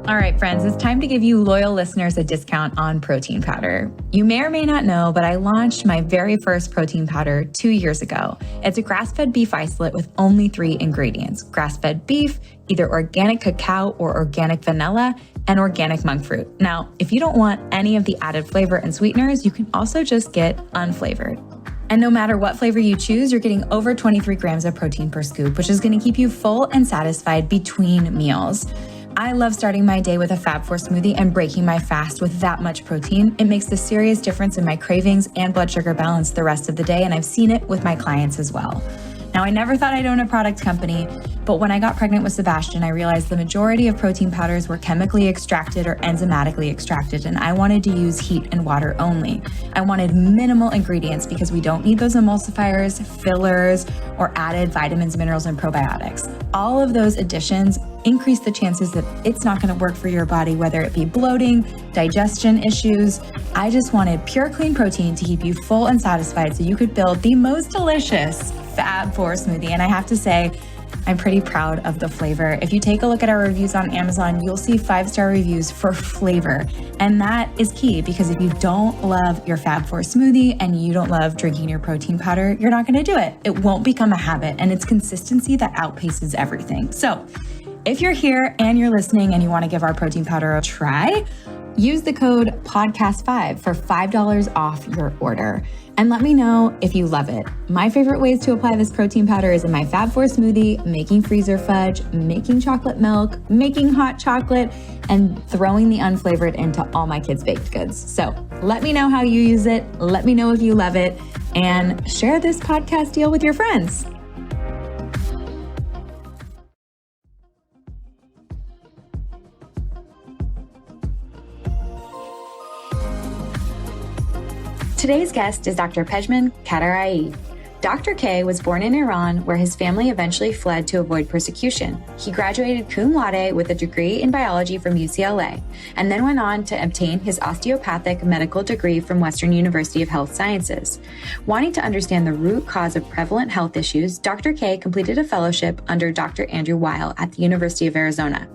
All right, friends, it's time to give you loyal listeners a discount on protein powder. You may or may not know, but I launched my very first protein powder 2 years ago. It's a grass-fed beef isolate with only 3 ingredients: grass-fed beef, either organic cacao or organic vanilla, and organic monk fruit. Now, if you don't want any of the added flavor and sweeteners, you can also just get unflavored. And no matter what flavor you choose, you're getting over 23 grams of protein per scoop, which is going to keep you full and satisfied between meals. I love starting my day with a Fab4 smoothie and breaking my fast with that much protein. It makes a serious difference in my cravings and blood sugar balance the rest of the day, and I've seen it with my clients as well. Now, I never thought I'd own a product company, but when I got pregnant with Sebastian, I realized the majority of protein powders were chemically extracted or enzymatically extracted, and I wanted to use heat and water only. I wanted minimal ingredients because we don't need those emulsifiers, fillers, or added vitamins, minerals, and probiotics. All of those additions increase the chances that it's not going to work for your body, whether it be bloating, digestion issues. I just wanted pure, clean protein to keep you full and satisfied so you could build the most delicious Fab4 smoothie. And I have to say, I'm pretty proud of the flavor. If you take a look at our reviews on Amazon, you'll see 5-star reviews for flavor. And that is key, because if you don't love your Fab4 smoothie and you don't love drinking your protein powder, you're not going to do it. It won't become a habit, and it's consistency that outpaces everything. So if you're here and you're listening and you want to give our protein powder a try, use the code PODCAST5 for $5 off your order. And let me know if you love it. My favorite ways to apply this protein powder is in my Fab4 smoothie, making freezer fudge, making chocolate milk, making hot chocolate, and throwing the unflavored into all my kids' baked goods. So let me know how you use it. Let me know if you love it, and share this podcast deal with your friends. Today's guest is Dr. Pejman Katiraei. Dr. K was born in Iran, where his family eventually fled to avoid persecution. He graduated cum laude with a degree in biology from UCLA, and then went on to obtain his osteopathic medical degree from Western University of Health Sciences. Wanting to understand the root cause of prevalent health issues, Dr. K completed a fellowship under Dr. Andrew Weil at the University of Arizona.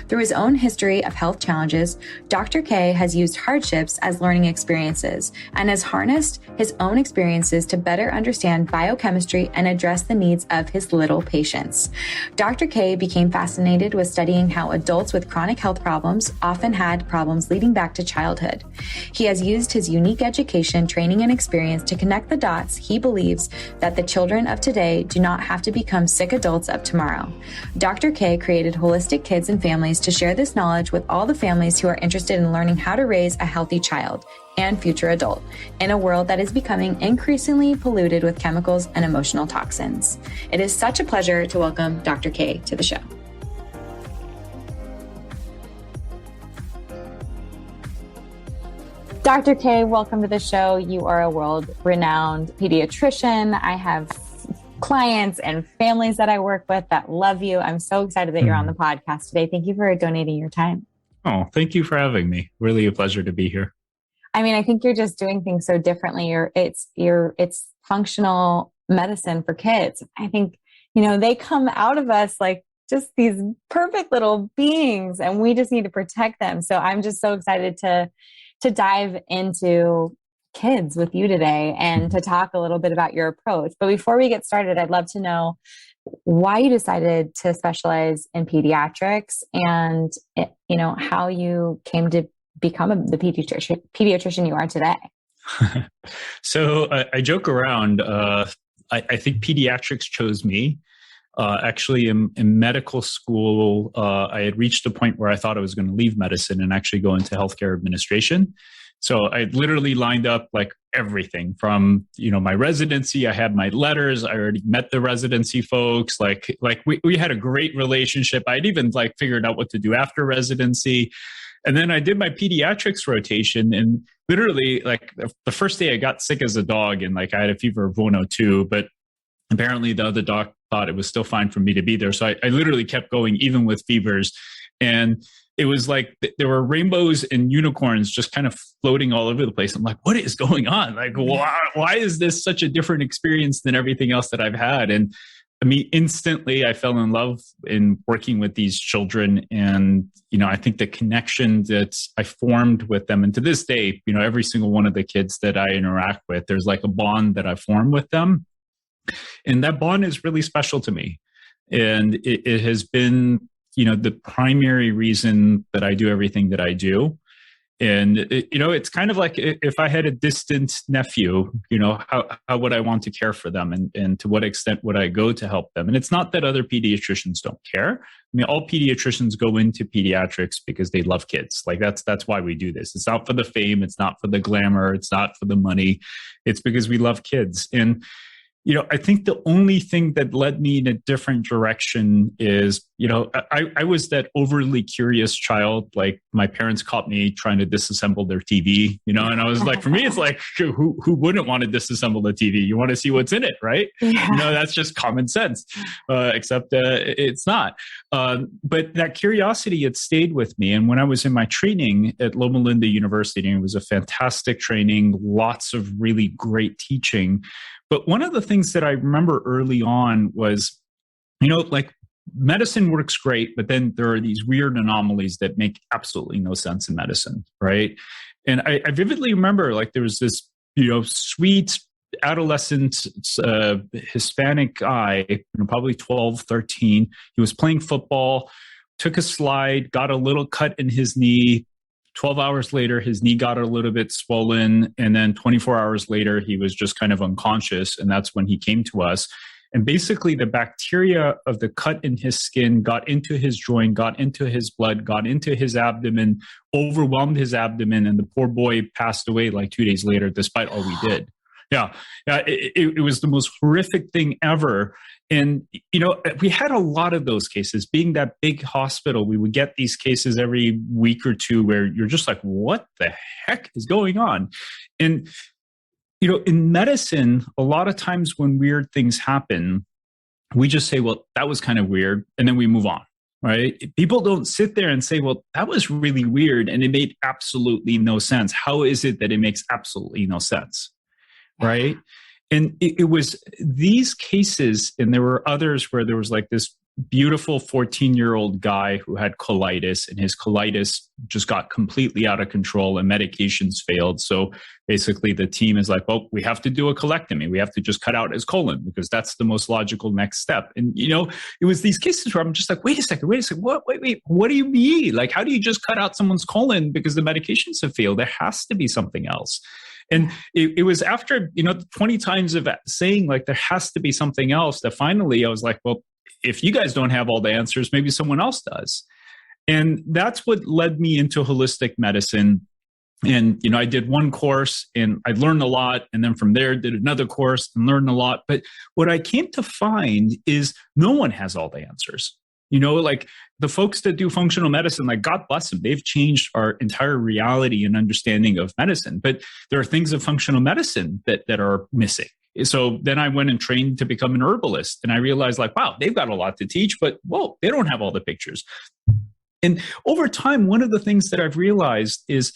Through his own history of health challenges, Dr. K has used hardships as learning experiences and has harnessed his own experiences to better understand biochemistry and address the needs of his little patients. Dr. K became fascinated with studying how adults with chronic health problems often had problems leading back to childhood. He has used his unique education, training, and experience to connect the dots. He believes that the children of today do not have to become sick adults of tomorrow. Dr. K created Wholistic Kids and Families to share this knowledge with all the families who are interested in learning how to raise a healthy child and future adult in a world that is becoming increasingly polluted with chemicals and emotional toxins. It is such a pleasure to welcome Dr. K to the show. Dr. K, welcome to the show. You are a world-renowned pediatrician. I have clients and families that I work with that love you. I'm so excited that you're on the podcast today. Thank you for donating your time. Oh, thank you for having me. Really a pleasure to be here. I mean, I think you're just doing things so differently. It's functional medicine for kids. I think, they come out of us like just these perfect little beings, and we just need to protect them. So I'm just so excited to dive into kids with you today and to talk a little bit about your approach. But before we get started, I'd love to know why you decided to specialize in pediatrics and, how you came to become the pediatrician you are today. So I joke around. I think pediatrics chose me. Actually, in medical school, I had reached a point where I thought I was going to leave medicine and actually go into healthcare administration. So I literally lined up like everything from, my residency. I had my letters. I already met the residency folks. Like we had a great relationship. I'd even figured out what to do after residency. And then I did my pediatrics rotation, and literally the first day I got sick as a dog, and I had a fever of 102, but apparently the other doc thought it was still fine for me to be there. So I literally kept going even with fevers. And it was like there were rainbows and unicorns just kind of floating all over the place. I'm like, what is going on? Why is this such a different experience than everything else that I've had? And I mean, instantly I fell in love in working with these children. And, I think the connection that I formed with them, and to this day, every single one of the kids that I interact with, there's like a bond that I form with them. And that bond is really special to me. And it has been, the primary reason that I do everything that I do. And, it's kind of like if I had a distant nephew, how would I want to care for them? And to what extent would I go to help them? And it's not that other pediatricians don't care. I mean, all pediatricians go into pediatrics because they love kids. Like that's why we do this. It's not for the fame. It's not for the glamour. It's not for the money. It's because we love kids. And, I think the only thing that led me in a different direction is, I was that overly curious child. Like my parents caught me trying to disassemble their TV, and I was like, for me, it's like, who wouldn't want to disassemble the TV? You want to see what's in it, right? Yeah. That's just common sense, except it's not. But that curiosity, it stayed with me. And when I was in my training at Loma Linda University, it was a fantastic training, lots of really great teaching. But one of the things that I remember early on was, like medicine works great, but then there are these weird anomalies that make absolutely no sense in medicine, right? And I vividly remember, like, there was this, sweet adolescent Hispanic guy, probably 12, 13. He was playing football, took a slide, got a little cut in his knee. 12 hours later, his knee got a little bit swollen. And then 24 hours later, he was just kind of unconscious. And that's when he came to us. And basically, the bacteria of the cut in his skin got into his joint, got into his blood, got into his abdomen, overwhelmed his abdomen. And the poor boy passed away like 2 days later, despite all we did. Yeah, it was the most horrific thing ever. And, we had a lot of those cases. Being that big hospital, we would get these cases every week or two where you're just like, what the heck is going on? And, in medicine, a lot of times when weird things happen, we just say, well, that was kind of weird. And then we move on, right? People don't sit there and say, well, that was really weird and it made absolutely no sense. How is it that it makes absolutely no sense? Right. And it was these cases, and there were others where there was like this beautiful 14-year-old guy who had colitis, and his colitis just got completely out of control and medications failed. So basically the team is like, well, we have to do a colectomy. We have to just cut out his colon because that's the most logical next step. And, it was these cases where I'm just like, wait a second. Wait, what do you mean? Like, how do you just cut out someone's colon because the medications have failed? There has to be something else. And it was after, 20 times of saying like, there has to be something else, that finally I was like, well, if you guys don't have all the answers, maybe someone else does. And that's what led me into holistic medicine. And, I did one course and I learned a lot. And then from there, did another course and learned a lot. But what I came to find is no one has all the answers. Like the folks that do functional medicine, like God bless them, they've changed our entire reality and understanding of medicine. But there are things of functional medicine that are missing. So then I went and trained to become an herbalist. And I realized like, wow, they've got a lot to teach, but whoa, they don't have all the pictures. And over time, one of the things that I've realized is,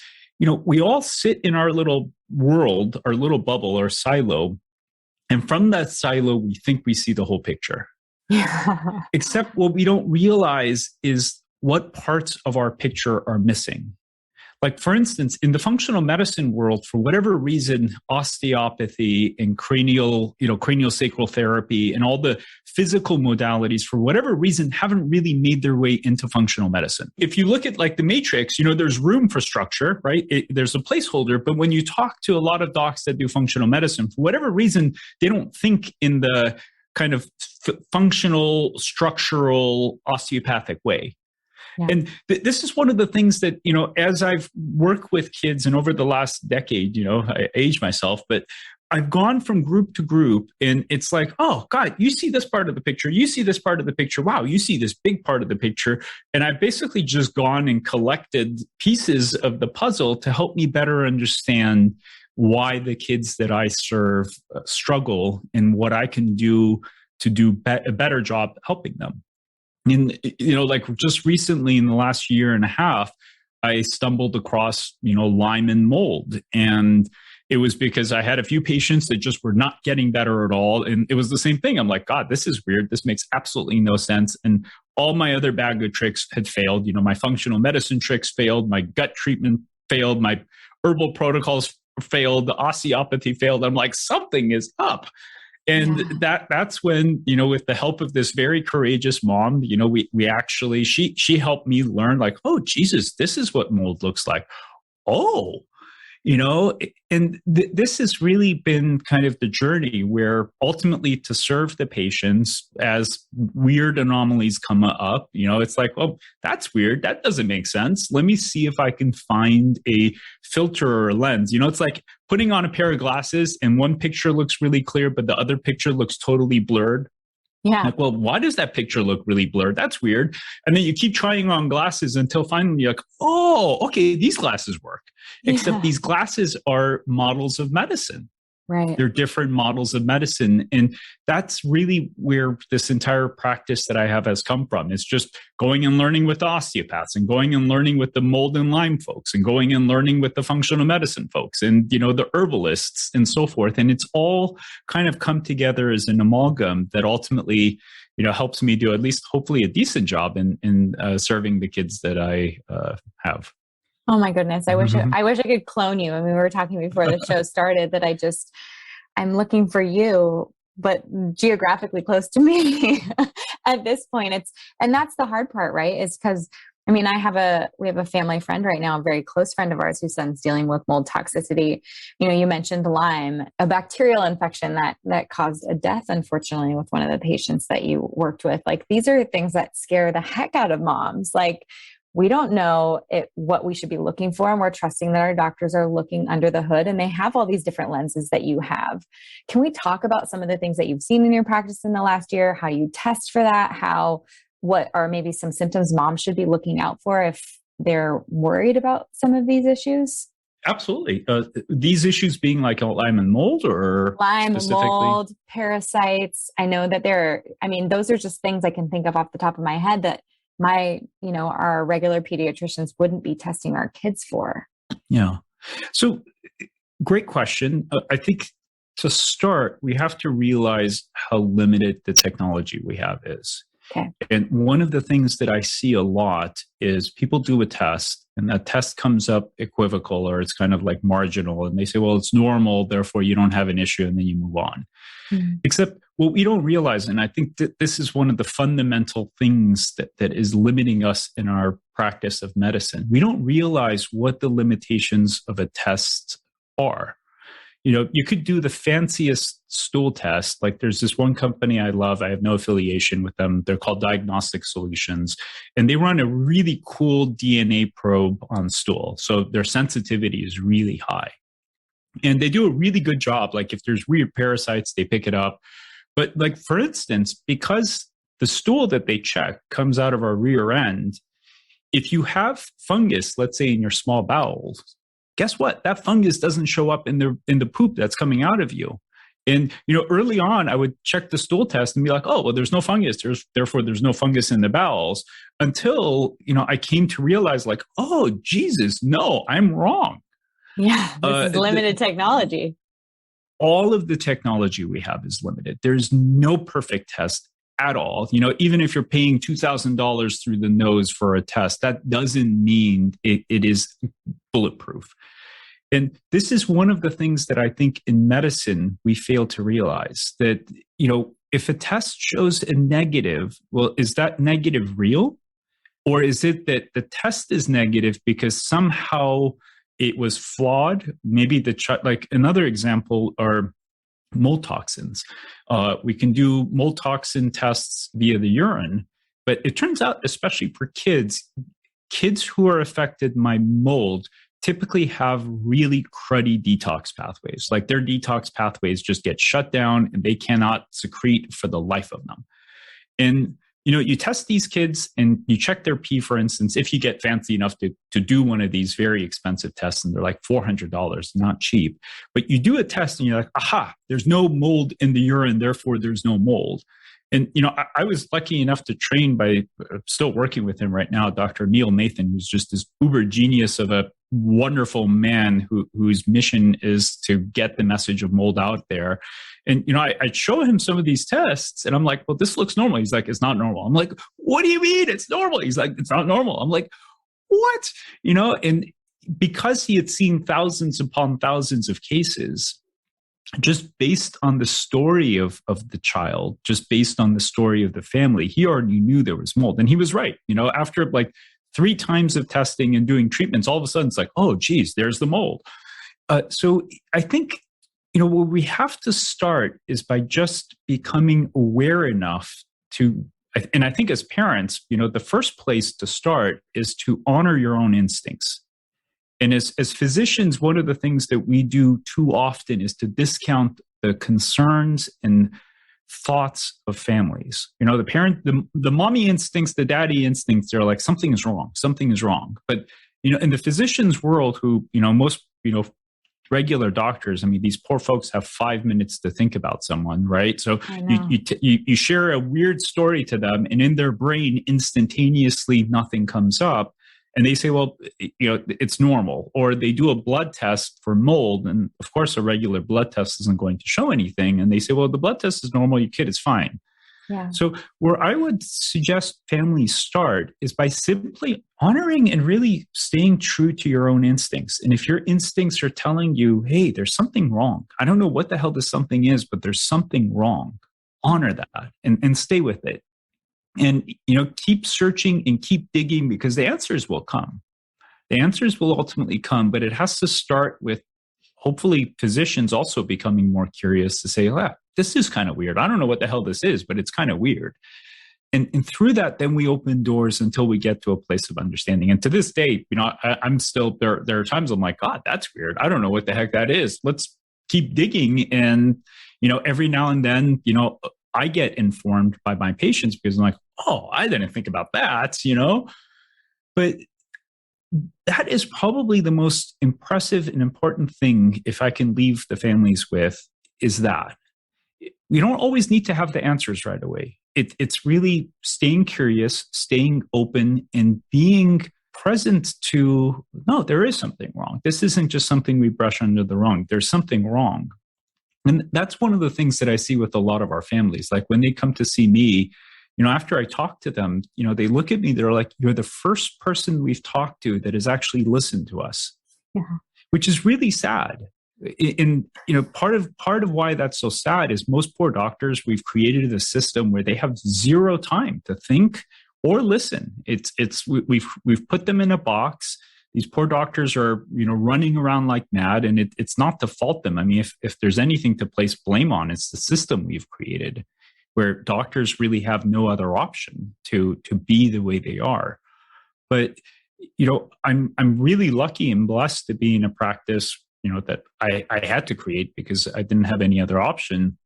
we all sit in our little world, our little bubble, our silo. And from that silo, we think we see the whole picture. Except what we don't realize is what parts of our picture are missing. Like, for instance, in the functional medicine world, for whatever reason, osteopathy and craniosacral therapy and all the physical modalities, for whatever reason, haven't really made their way into functional medicine. If you look at like the matrix, there's room for structure, right? There's a placeholder. But when you talk to a lot of docs that do functional medicine, for whatever reason, they don't think in the kind of functional, structural, osteopathic way. Yeah. And this is one of the things that, as I've worked with kids and over the last decade, I age myself, but I've gone from group to group and it's like, oh God, you see this part of the picture. You see this part of the picture. Wow. You see this big part of the picture. And I've basically just gone and collected pieces of the puzzle to help me better understand why the kids that I serve struggle and what I can do to do a better job helping them. And, like just recently in the last year and a half, I stumbled across, Lyme and mold. And It was because I had a few patients that just were not getting better at all. And it was the same thing. I'm like, God, this is weird. This makes absolutely no sense. And all my other bag of tricks had failed. My functional medicine tricks failed. My gut treatment failed. My herbal protocols failed. The osteopathy failed. I'm like, something is up. And that's when, with the help of this very courageous mom, we actually, she helped me learn like, oh, Jesus, this is what mold looks like. Oh, and this has really been kind of the journey where ultimately to serve the patients as weird anomalies come up, it's like, oh, that's weird. That doesn't make sense. Let me see if I can find a filter or a lens. It's like putting on a pair of glasses and one picture looks really clear, but the other picture looks totally blurred. Yeah. Like, well, why does that picture look really blurred? That's weird. And then you keep trying on glasses until finally you're like, oh, okay, these glasses work. Except these glasses are models of medicine. Right. They're different models of medicine. And that's really where this entire practice that I have has come from. It's just going and learning with the osteopaths and going and learning with the mold and Lyme folks and going and learning with the functional medicine folks and, the herbalists and so forth. And it's all kind of come together as an amalgam that ultimately, helps me do at least hopefully a decent job in serving the kids that I have. Oh my goodness. I wish I could clone you. I mean, we were talking before the show started that I'm looking for you, but geographically close to me at this point. And that's the hard part, right? Is because, we have a family friend right now, a very close friend of ours whose son's dealing with mold toxicity. You mentioned Lyme, a bacterial infection that caused a death, unfortunately, with one of the patients that you worked with. Like, these are things that scare the heck out of moms. Like, we don't know what we should be looking for, and we're trusting that our doctors are looking under the hood and they have all these different lenses that you have. Can we talk about some of the things that you've seen in your practice in the last year, how you test for that, what are maybe some symptoms moms should be looking out for if they're worried about some of these issues? Absolutely. These issues being like Lyme and mold or Lyme, mold, parasites. I know that those are just things I can think of off the top of my head that our regular pediatricians wouldn't be testing our kids for. Yeah. So great question. I think to start, we have to realize how limited the technology we have is. Okay. And one of the things that I see a lot is people do a test and that test comes up equivocal or it's kind of like marginal. And they say, well, it's normal, therefore you don't have an issue, and then you move on. Mm-hmm. Except what we don't realize, and I think that this is one of the fundamental things that is limiting us in our practice of medicine. We don't realize what the limitations of a test are. You could do the fanciest stool test. Like there's this one company I love. I have no affiliation with them. They're called Diagnostic Solutions. And they run a really cool DNA probe on stool. So their sensitivity is really high. And they do a really good job. Like if there's weird parasites, they pick it up. But like, for instance, because the stool that they check comes out of our rear end, if you have fungus, let's say in your small bowels, guess what? That fungus doesn't show up in the poop that's coming out of you. And, early on, I would check the stool test and be like, oh, well, there's no fungus. Therefore, there's no fungus in the bowels until, I came to realize like, oh, Jesus, no, I'm wrong. Yeah, this is limited technology. All of the technology we have is limited. There's no perfect test at all. Even if you're paying $2,000 through the nose for a test, that doesn't mean it is bulletproof. And this is one of the things that I think in medicine we fail to realize that, if a test shows a negative, well, is that negative real? Or is it that the test is negative because somehow it was flawed? Maybe like another example are mold toxins. We can do mold toxin tests via the urine, but it turns out, especially for kids who are affected by mold typically have really cruddy detox pathways. Like their detox pathways just get shut down and they cannot secrete for the life of them. And you test these kids and you check their pee, for instance, if you get fancy enough to do one of these very expensive tests, and they're like $400, not cheap. But you do a test and you're like, aha, there's no mold in the urine, therefore there's no mold. And, I was lucky enough to train by still working with him right now, Dr. Neil Nathan, who's just this uber genius of a wonderful man whose mission is to get the message of mold out there. And, I'd show him some of these tests and I'm like, well, this looks normal. He's like, it's not normal. I'm like, what do you mean it's normal? He's like, it's not normal. I'm like, what? And because he had seen thousands upon thousands of cases, just based on the story of the child, just based on the story of the family, he already knew there was mold. And he was right. After like 3 times of testing and doing treatments, all of a sudden it's like, oh, geez, there's the mold. So I think, where we have to start is by just becoming aware enough to, and I think as parents, the first place to start is to honor your own instincts. And as physicians, one of the things that we do too often is to discount the concerns and thoughts of families. The parent, the mommy instincts, the daddy instincts, they're like, something is wrong. But, in the physician's world who, most, regular doctors, I mean, these poor folks have 5 minutes to think about someone, right? So you share a weird story to them and in their brain, instantaneously, nothing comes up. And they say, well, it's normal. Or they do a blood test for mold. And of course, a regular blood test isn't going to show anything. And they say, well, the blood test is normal. Your kid is fine. Yeah. So where I would suggest families start is by simply honoring and really staying true to your own instincts. And if your instincts are telling you, hey, there's something wrong. I don't know what the hell this something is, but there's something wrong. Honor that and stay with it. And, keep searching and keep digging because the answers will come. The answers will ultimately come, but it has to start with hopefully physicians also becoming more curious to say, this is kind of weird. I don't know what the hell this is, but it's kind of weird. And through that, then we open doors until we get to a place of understanding. And to this day, I'm still, there are times I'm like, God, that's weird. I don't know what the heck that is. Let's keep digging. And, every now and then, I get informed by my patients because I'm like, oh, I didn't think about that, But that is probably the most impressive and important thing, if I can leave the families with, is that we don't always need to have the answers right away. It's really staying curious, staying open, and being present to, no, there is something wrong. This isn't just something we brush under the rug. There's something wrong. And that's one of the things that I see with a lot of our families. Like when they come to see me, after I talk to them, they look at me, they're like, you're the first person we've talked to that has actually listened to us, which is really sad. And, part of why that's so sad is most poor doctors, we've created a system where they have zero time to think or listen. We've put them in a box. These poor doctors are, running around like mad, and it's not to fault them. I mean, if there's anything to place blame on, it's the system we've created, where doctors really have no other option to be the way they are. But I'm really lucky and blessed to be in a practice, that I had to create because I didn't have any other option,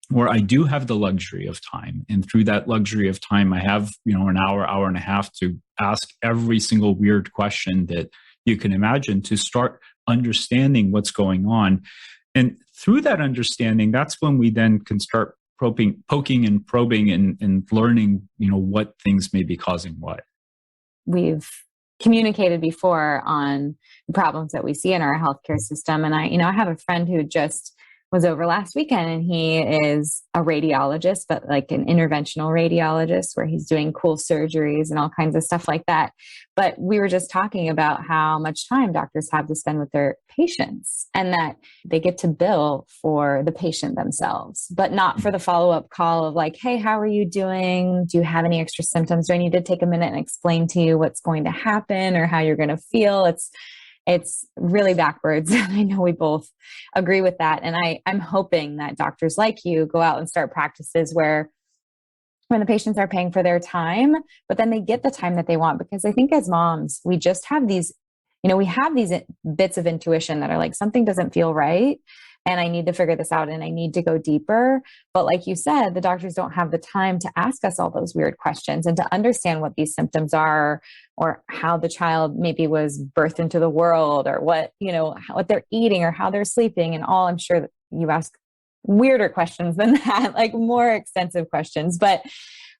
where I do have the luxury of time. And through that luxury of time, I have, an hour and a half to ask every single weird question that you can imagine to start understanding what's going on. And through that understanding, that's when we then can start poking and probing and learning, what things may be causing what. We've communicated before on the problems that we see in our healthcare system. And I have a friend who just was over last weekend, and he is a radiologist, but like an interventional radiologist where he's doing cool surgeries and all kinds of stuff like that. But we were just talking about how much time doctors have to spend with their patients, and that they get to bill for the patient themselves, but not for the follow-up call of like, hey, how are you doing? Do you have any extra symptoms? Do I need to take a minute and explain to you what's going to happen or how you're going to feel? It's really backwards. And I know we both agree with that. And I'm hoping that doctors like you go out and start practices where when the patients are paying for their time, but then they get the time that they want. Because I think as moms, we just have these, we have these bits of intuition that are like, something doesn't feel right. And I need to figure this out and I need to go deeper. But like you said, the doctors don't have the time to ask us all those weird questions and to understand what these symptoms are, or how the child maybe was birthed into the world, or what they're eating or how they're sleeping and all. I'm sure that you ask weirder questions than that, like more extensive questions. But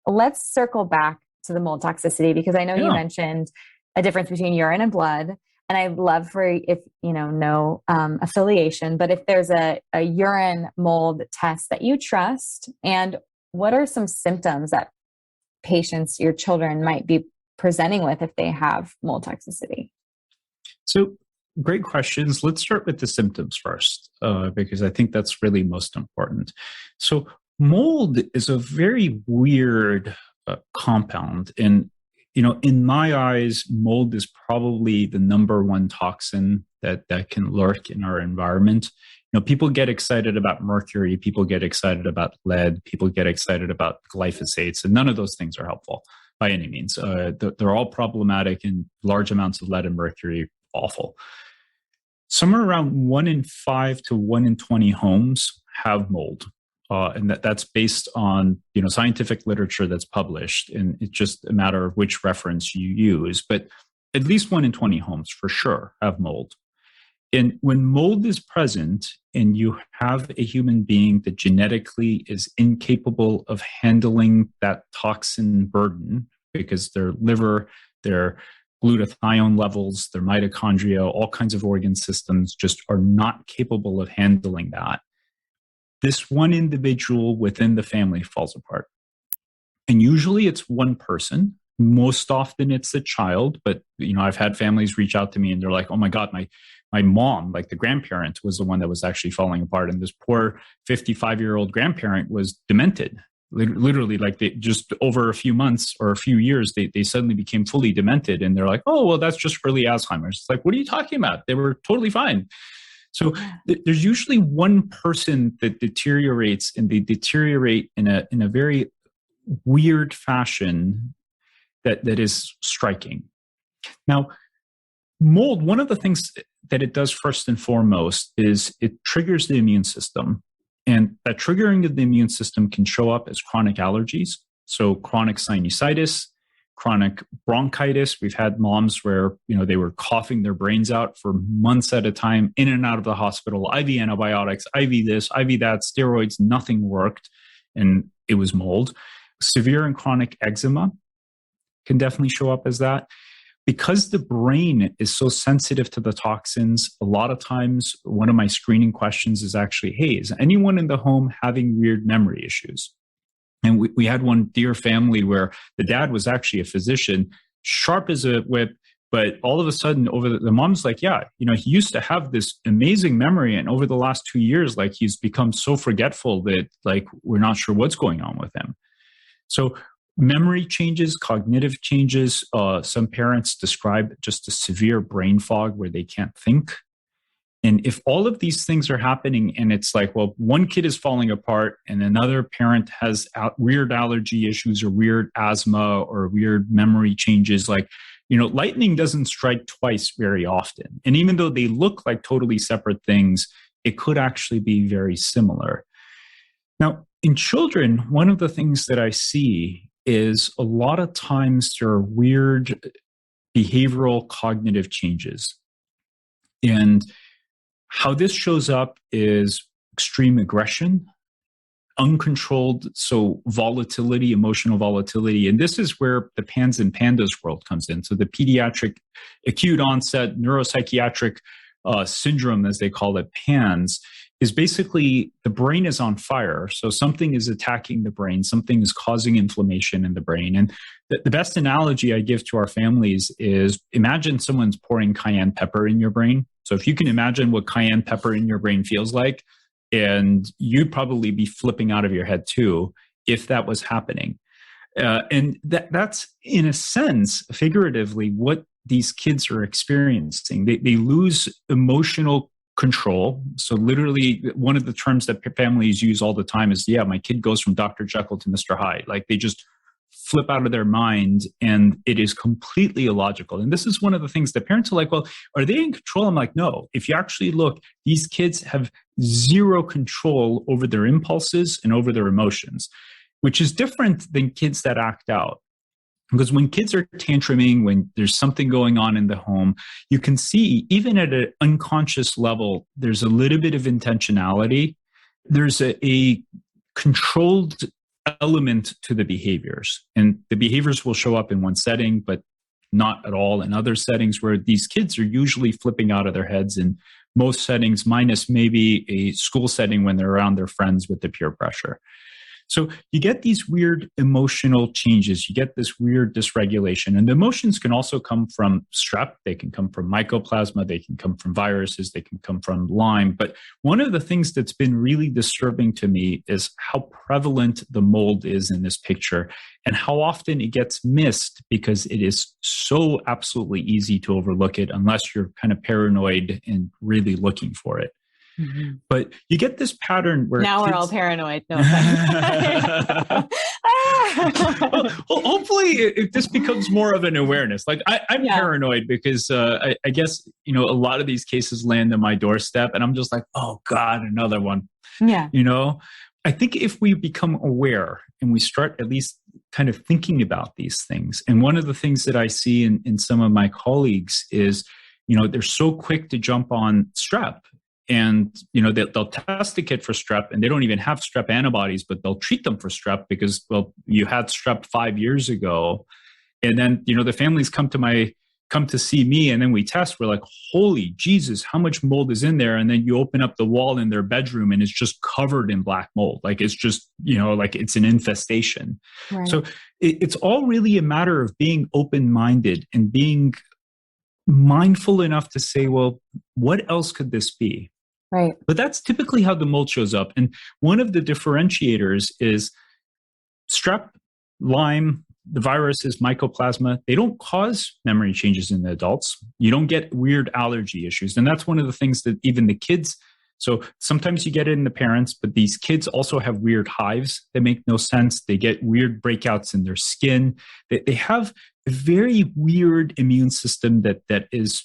let's circle back to the mold toxicity, because I know you mentioned a difference between urine and blood. and I'd love for, if, no affiliation, but if there's a urine mold test that you trust, and what are some symptoms that patients, your children, might be presenting with if they have mold toxicity? So great questions. Let's start with the symptoms first, because I think that's really most important. So mold is a very weird compound. And, in my eyes, mold is probably the number one toxin that can lurk in our environment. People get excited about mercury, people get excited about lead, people get excited about glyphosates, and none of those things are helpful by any means. They're all problematic, and large amounts of lead and mercury, awful. Somewhere around 1 in 5 to 1 in 20 homes have mold. And that's based on scientific literature that's published, and it's just a matter of which reference you use. But at least 1 in 20 homes for sure have mold. And when mold is present and you have a human being that genetically is incapable of handling that toxin burden, because their liver, their glutathione levels, their mitochondria, all kinds of organ systems just are not capable of handling that, this one individual within the family falls apart. And usually it's one person. Most often it's a child, but I've had families reach out to me and they're like, "Oh my God, my mom, like the grandparent, was the one that was actually falling apart. And this poor 55-year-old grandparent was demented. Literally, like they just over a few months or a few years, they suddenly became fully demented. And they're like, "Oh, well, that's just early Alzheimer's." It's like, what are you talking about? They were totally fine. So there's usually one person that deteriorates, and they deteriorate in a very weird fashion that is striking. Now, mold, one of the things that it does first and foremost is it triggers the immune system. And that triggering of the immune system can show up as chronic allergies. So chronic sinusitis, chronic bronchitis. We've had moms where, they were coughing their brains out for months at a time, in and out of the hospital, IV antibiotics, IV this, IV that, steroids, nothing worked. And it was mold. Severe and chronic eczema can definitely show up as that. Because the brain is so sensitive to the toxins, a lot of times one of my screening questions is actually, "Hey, is anyone in the home having weird memory issues?" And we had one dear family where the dad was actually a physician, sharp as a whip, but all of a sudden the mom's like, "Yeah, he used to have this amazing memory, and over the last 2 years, like he's become so forgetful that like we're not sure what's going on with him." So memory changes, cognitive changes. Some parents describe just a severe brain fog where they can't think. And if all of these things are happening and it's like, well, one kid is falling apart and another parent has weird allergy issues or weird asthma or weird memory changes, like, lightning doesn't strike twice very often. And even though they look like totally separate things, it could actually be very similar. Now, in children, one of the things that I see is a lot of times there are weird behavioral cognitive changes. And how this shows up is extreme aggression, uncontrolled, so volatility, emotional volatility. And this is where the PANS and PANDAS world comes in. So the pediatric acute onset neuropsychiatric syndrome, as they call it, PANS, is basically the brain is on fire. So something is attacking the brain, something is causing inflammation in the brain. And the best analogy I give to our families is imagine someone's pouring cayenne pepper in your brain. So if you can imagine what cayenne pepper in your brain feels like, and you'd probably be flipping out of your head too if that was happening. And that's, in a sense, figuratively, what these kids are experiencing. They lose emotional control. So literally, one of the terms that families use all the time is, "Yeah, my kid goes from Dr. Jekyll to Mr. Hyde." Like they just flip out of their mind, and it is completely illogical. And this is one of the things that parents are like, "Well, are they in control?" I'm like, no. If you actually look, these kids have zero control over their impulses and over their emotions, which is different than kids that act out. Because when kids are tantruming, when there's something going on in the home, you can see, even at an unconscious level, there's a little bit of intentionality. There's a controlled element to the behaviors. And the behaviors will show up in one setting, but not at all in other settings, where these kids are usually flipping out of their heads in most settings, minus maybe a school setting when they're around their friends with the peer pressure. So you get these weird emotional changes. You get this weird dysregulation. And the emotions can also come from strep. They can come from mycoplasma. They can come from viruses. They can come from Lyme. But one of the things that's been really disturbing to me is how prevalent the mold is in this picture and how often it gets missed, because it is so absolutely easy to overlook it unless you're kind of paranoid and really looking for it. Mm-hmm. But you get this pattern where now we're all paranoid. No well, hopefully this becomes more of an awareness. Like I'm paranoid because I guess, a lot of these cases land on my doorstep and I'm just like, oh God, another one. Yeah. I think if we become aware and we start at least kind of thinking about these things. And one of the things that I see in some of my colleagues is, they're so quick to jump on strep. And, they'll test a kid for strep and they don't even have strep antibodies, but they'll treat them for strep because, well, you had strep 5 years ago. And then, the families come to see me and then we test. We're like, holy Jesus, how much mold is in there? And then you open up the wall in their bedroom and it's just covered in black mold. Like it's just, like it's an infestation. Right. So it's all really a matter of being open-minded and being mindful enough to say, well, what else could this be? Right. But that's typically how the mold shows up. And one of the differentiators is strep, Lyme, the viruses, mycoplasma, they don't cause memory changes in the adults. You don't get weird allergy issues. And that's one of the things that even the kids, so sometimes you get it in the parents, but these kids also have weird hives that make no sense. They get weird breakouts in their skin. They have a very weird immune system that is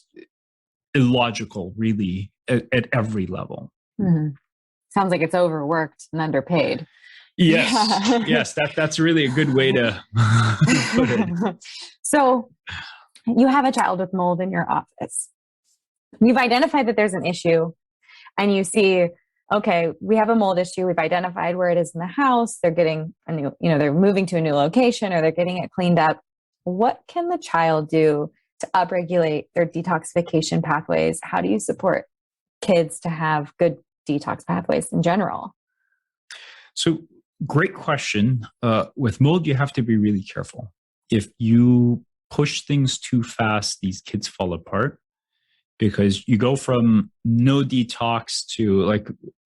illogical, really, at every level. Mm-hmm. Sounds like it's overworked and underpaid. Yes, yes, that's really a good way to put it. So you have a child with mold in your office. You've identified that there's an issue and you see, okay, we have a mold issue. We've identified where it is in the house. They're getting a new, they're moving to a new location or they're getting it cleaned up. What can the child do to upregulate their detoxification pathways? How do you support kids to have good detox pathways in general? So great question. With mold, you have to be really careful. If you push things too fast, these kids fall apart because you go from no detox to, like,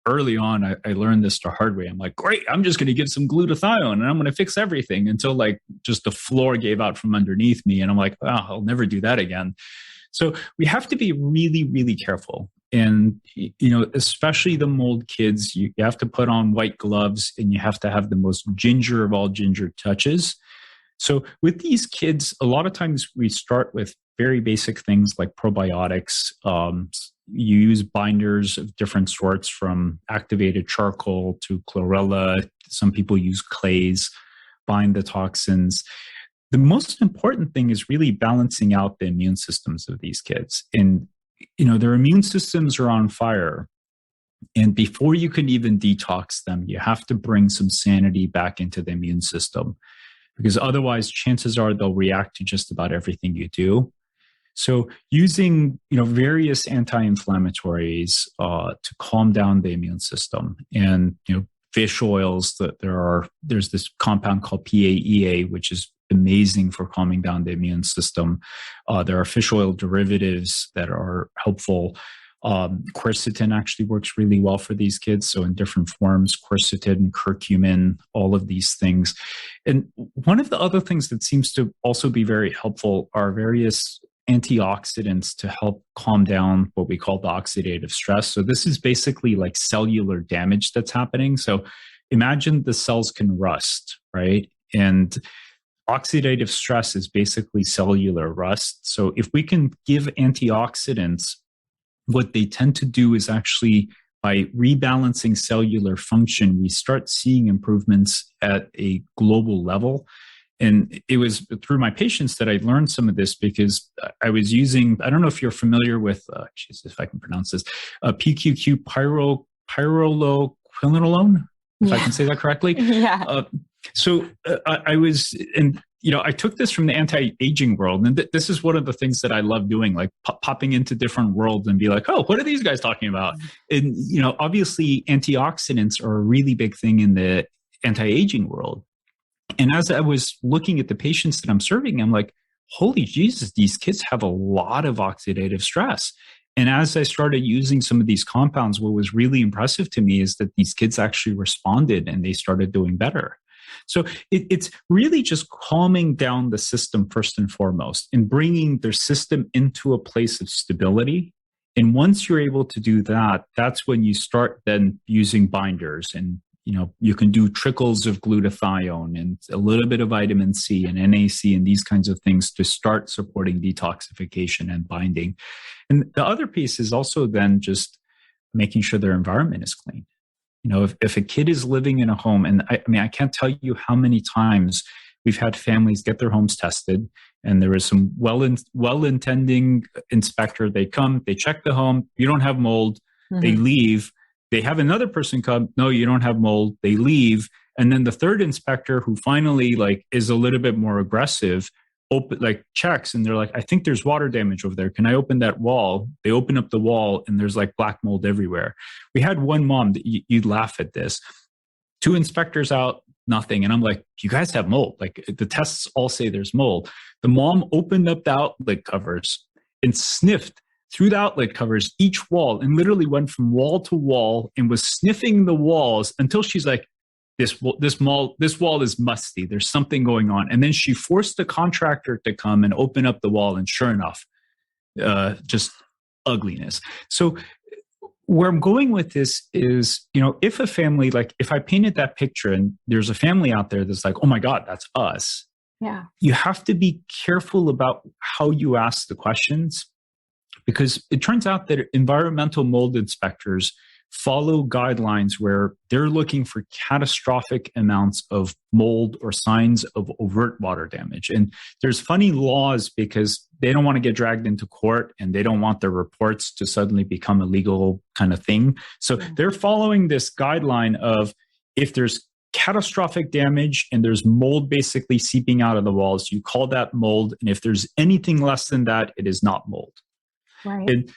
early on, I learned this the hard way. I'm like, great, I'm just going to give some glutathione and I'm going to fix everything, until like just the floor gave out from underneath me. And I'm like, oh, I'll never do that again. So we have to be really, really careful. And, especially the mold kids, you have to put on white gloves and you have to have the most ginger of all ginger touches. So with these kids, a lot of times we start with very basic things like probiotics. You use binders of different sorts, from activated charcoal to chlorella. Some people use clays, bind the toxins. The most important thing is really balancing out the immune systems of these kids. And, their immune systems are on fire. And before you can even detox them, you have to bring some sanity back into the immune system, because otherwise chances are they'll react to just about everything you do. So using, various anti-inflammatories to calm down the immune system, and, fish oils, there's this compound called PAEA, which is amazing for calming down the immune system. There are fish oil derivatives that are helpful. Quercetin actually works really well for these kids. So in different forms, quercetin, curcumin, all of these things. And one of the other things that seems to also be very helpful are various antioxidants to help calm down what we call the oxidative stress. So this is basically like cellular damage that's happening. So imagine the cells can rust, right? And oxidative stress is basically cellular rust. So if we can give antioxidants, what they tend to do is actually, by rebalancing cellular function, we start seeing improvements at a global level. And it was through my patients that I learned some of this, because I was using, I don't know if you're familiar with, if I can pronounce this, PQQ pyrroloquinoline, if I can say that correctly. Yeah. So I was, and I took this from the anti-aging world, and this is one of the things that I love doing, like popping into different worlds and be like, oh, what are these guys talking about? And, obviously antioxidants are a really big thing in the anti-aging world. And as I was looking at the patients that I'm serving, I'm like, holy Jesus, these kids have a lot of oxidative stress. And as I started using some of these compounds, what was really impressive to me is that these kids actually responded and they started doing better. So it's really just calming down the system first and foremost and bringing their system into a place of stability. And once you're able to do that, that's when you start then using binders. And, you can do trickles of glutathione and a little bit of vitamin C and NAC and these kinds of things to start supporting detoxification and binding. And the other piece is also then just making sure their environment is clean. If a kid is living in a home, and I can't tell you how many times we've had families get their homes tested, and there is some well-intending inspector. They come, they check the home, you don't have mold, they leave. They have another person come, no, you don't have mold, they leave. And then the third inspector, who finally is a little bit more aggressive, checks, and they're like, I think there's water damage over there. Can I open that wall? They open up the wall and there's black mold everywhere. We had one mom that you'd laugh at this. 2 inspectors out, nothing. And I'm like, you guys have mold. The tests all say there's mold. The mom opened up the outlet covers and sniffed through the outlet covers each wall and literally went from wall to wall and was sniffing the walls until she's like, this wall is musty. There's something going on. And then she forced the contractor to come and open up the wall. And sure enough, just ugliness. So where I'm going with this is, if a family, if I painted that picture and there's a family out there that's like, oh my God, that's us. Yeah. You have to be careful about how you ask the questions, because it turns out that environmental mold inspectors follow guidelines where they're looking for catastrophic amounts of mold or signs of overt water damage. And there's funny laws because they don't want to get dragged into court and they don't want their reports to suddenly become a legal kind of thing. So they're following this guideline of, if there's catastrophic damage and there's mold basically seeping out of the walls, you call that mold. And if there's anything less than that, it is not mold. Right. And,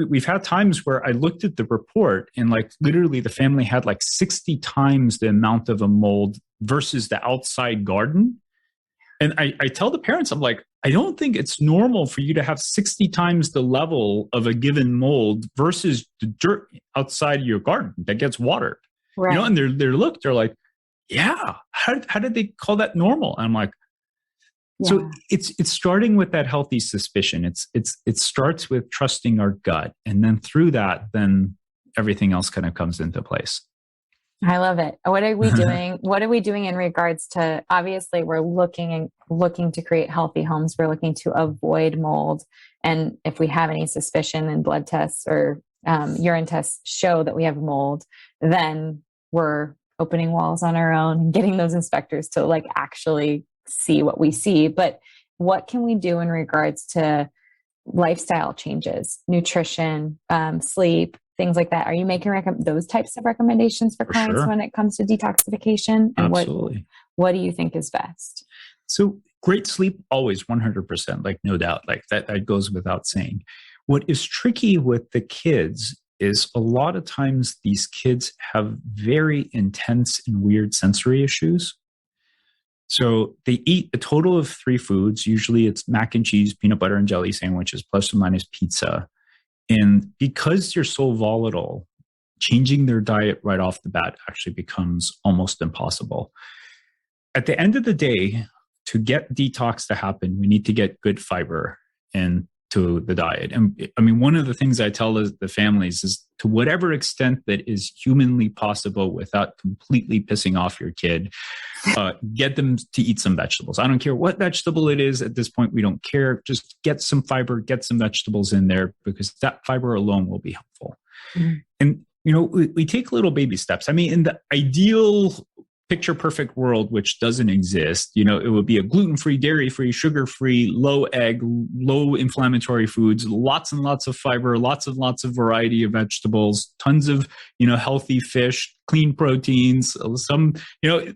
we've had times where I looked at the report and literally the family had 60 times the amount of a mold versus the outside garden. And I tell the parents, I'm like, I don't think it's normal for you to have 60 times the level of a given mold versus the dirt outside your garden that gets watered. Right. And they're like, yeah, how did they call that normal? And I'm like, yeah. So it's starting with that healthy suspicion. It starts with trusting our gut. And then through that, then everything else kind of comes into place. I love it. What are we doing? What are we doing in regards to, obviously we're looking to create healthy homes. We're looking to avoid mold. And if we have any suspicion and blood tests or urine tests show that we have mold, then we're opening walls on our own and getting those inspectors to actually see what we see. But what can we do in regards to lifestyle changes, nutrition, sleep, things like that? Are you making those types of recommendations for clients sure. when it comes to detoxification? And Absolutely. What do you think is best? So great sleep, always 100%, no doubt, that goes without saying. What is tricky with the kids is a lot of times these kids have very intense and weird sensory issues. So they eat a total of 3 foods. Usually it's mac and cheese, peanut butter and jelly sandwiches, plus or minus pizza. And because they're so volatile, changing their diet right off the bat actually becomes almost impossible. At the end of the day, to get detox to happen, we need to get good fiber into the diet. And I mean, one of the things I tell the families is, to whatever extent that is humanly possible without completely pissing off your kid, get them to eat some vegetables. I don't care what vegetable it is at this point. We don't care. Just get some fiber, get some vegetables in there, because that fiber alone will be helpful. Mm-hmm. And, we take little baby steps. I mean, in the ideal picture perfect world, which doesn't exist, it would be a gluten-free, dairy-free, sugar-free, low egg, low inflammatory foods, lots and lots of fiber, lots and lots of variety of vegetables, tons of, healthy fish, clean proteins, some,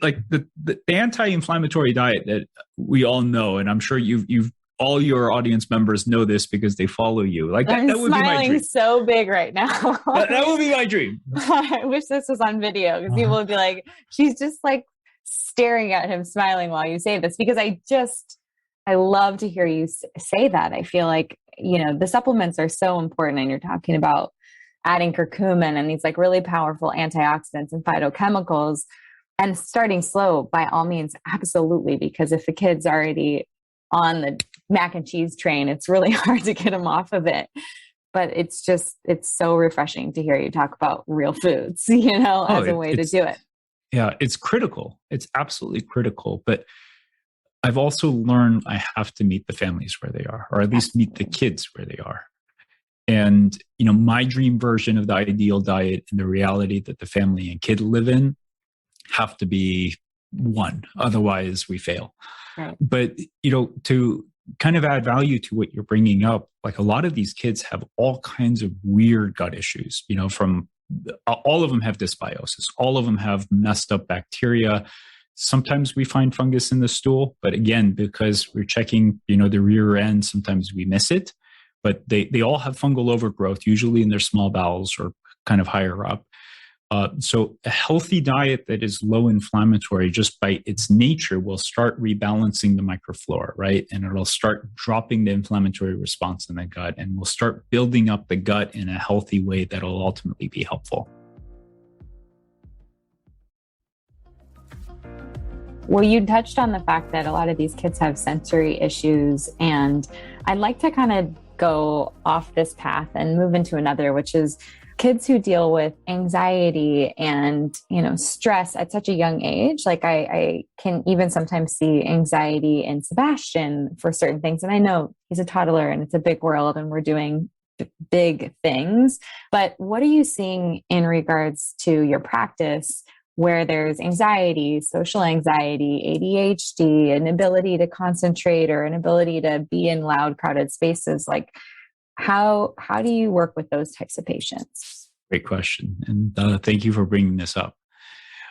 like the anti-inflammatory diet that we all know. And I'm sure you've all your audience members know this because they follow you. Like that would be my dream. So big right now. that would be my dream. I wish this was on video because people would be like, she's just like staring at him smiling while you say this, because I love to hear you say that. I feel like, the supplements are so important, and you're talking about adding curcumin and these like really powerful antioxidants and phytochemicals, and starting slow by all means. Absolutely. Because if the kid's already on the mac and cheese train, it's really hard to get them off of it. But it's so refreshing to hear you talk about real foods, as a way to do it. Yeah, it's critical. It's absolutely critical. But I've also learned I have to meet the families where they are, or at least meet the kids where they are. And, my dream version of the ideal diet and the reality that the family and kid live in have to be one. Otherwise, we fail. Right. But, to kind of add value to what you're bringing up, like a lot of these kids have all kinds of weird gut issues, from all of them have dysbiosis. All of them have messed up bacteria. Sometimes we find fungus in the stool, but again, because we're checking, the rear end, sometimes we miss it. But they all have fungal overgrowth, usually in their small bowels or kind of higher up. So a healthy diet that is low inflammatory, just by its nature, will start rebalancing the microflora, right? And it'll start dropping the inflammatory response in the gut, and we'll start building up the gut in a healthy way that'll ultimately be helpful. Well, you touched on the fact that a lot of these kids have sensory issues, and I'd like to kind of go off this path and move into another, which is kids who deal with anxiety and, stress at such a young age. Like I can even sometimes see anxiety in Sebastian for certain things. And I know he's a toddler and it's a big world and we're doing big things, but what are you seeing in regards to your practice where there's anxiety, social anxiety, ADHD, an ability to concentrate or an ability to be in loud, crowded spaces? Like, how do you work with those types of patients? Great question. And thank you for bringing this up.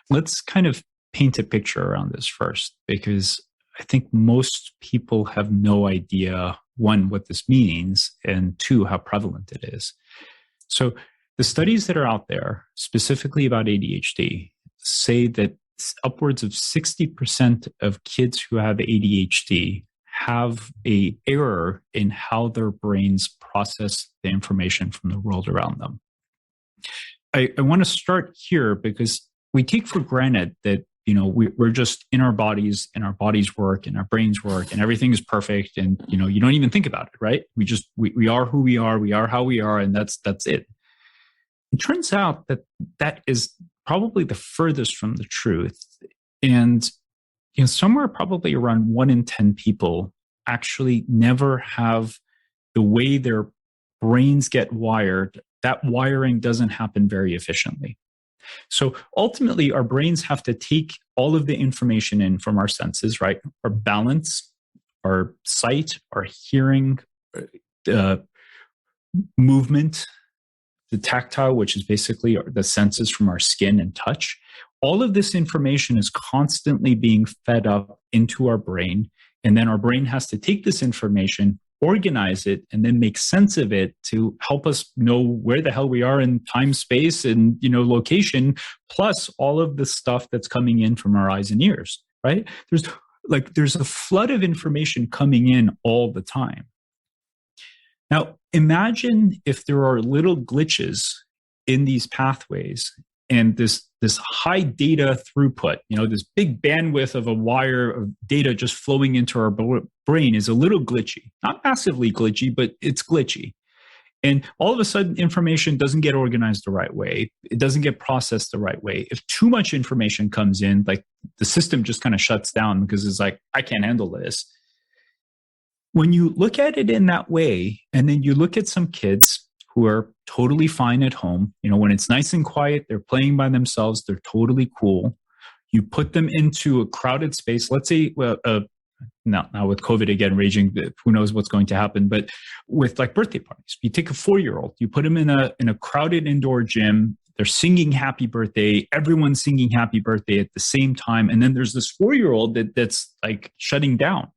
Let's kind of paint a picture around this first, because I think most people have no idea, one, what this means, and two, how prevalent it is. So the studies that are out there, specifically about ADHD, say that upwards of 60% of kids who have ADHD have an error in how their brains process the information from the world around them. I want to start here because we take for granted that we're just in our bodies and our bodies work and our brains work and everything is perfect, and you don't even think about it, right? We are who we are how we are, and that's it. It turns out that is probably the furthest from the truth. And somewhere probably around 1 in 10 people actually never have the way their brains get wired. That wiring doesn't happen very efficiently. So ultimately, our brains have to take all of the information in from our senses, right? Our balance, our sight, our hearing, movement, the tactile, which is basically the senses from our skin and touch. All of this information is constantly being fed up into our brain. And then our brain has to take this information, organize it, and then make sense of it to help us know where the hell we are in time, space, and location, plus all of the stuff that's coming in from our eyes and ears, right? There's a flood of information coming in all the time. Now, imagine if there are little glitches in these pathways and this high data throughput, this big bandwidth of a wire of data just flowing into our brain is a little glitchy. Not massively glitchy, but it's glitchy. And all of a sudden, information doesn't get organized the right way. It doesn't get processed the right way. If too much information comes in, like the system just kind of shuts down because it's like, I can't handle this. When you look at it in that way, and then you look at some kids who are totally fine at home, when it's nice and quiet, they're playing by themselves, they're totally cool. You put them into a crowded space. Let's say, now with COVID again raging, who knows what's going to happen, but with like birthday parties, you take a 4-year-old, you put them in a crowded indoor gym. They're singing happy birthday. Everyone's singing happy birthday at the same time. And then there's this 4-year-old that's like shutting down.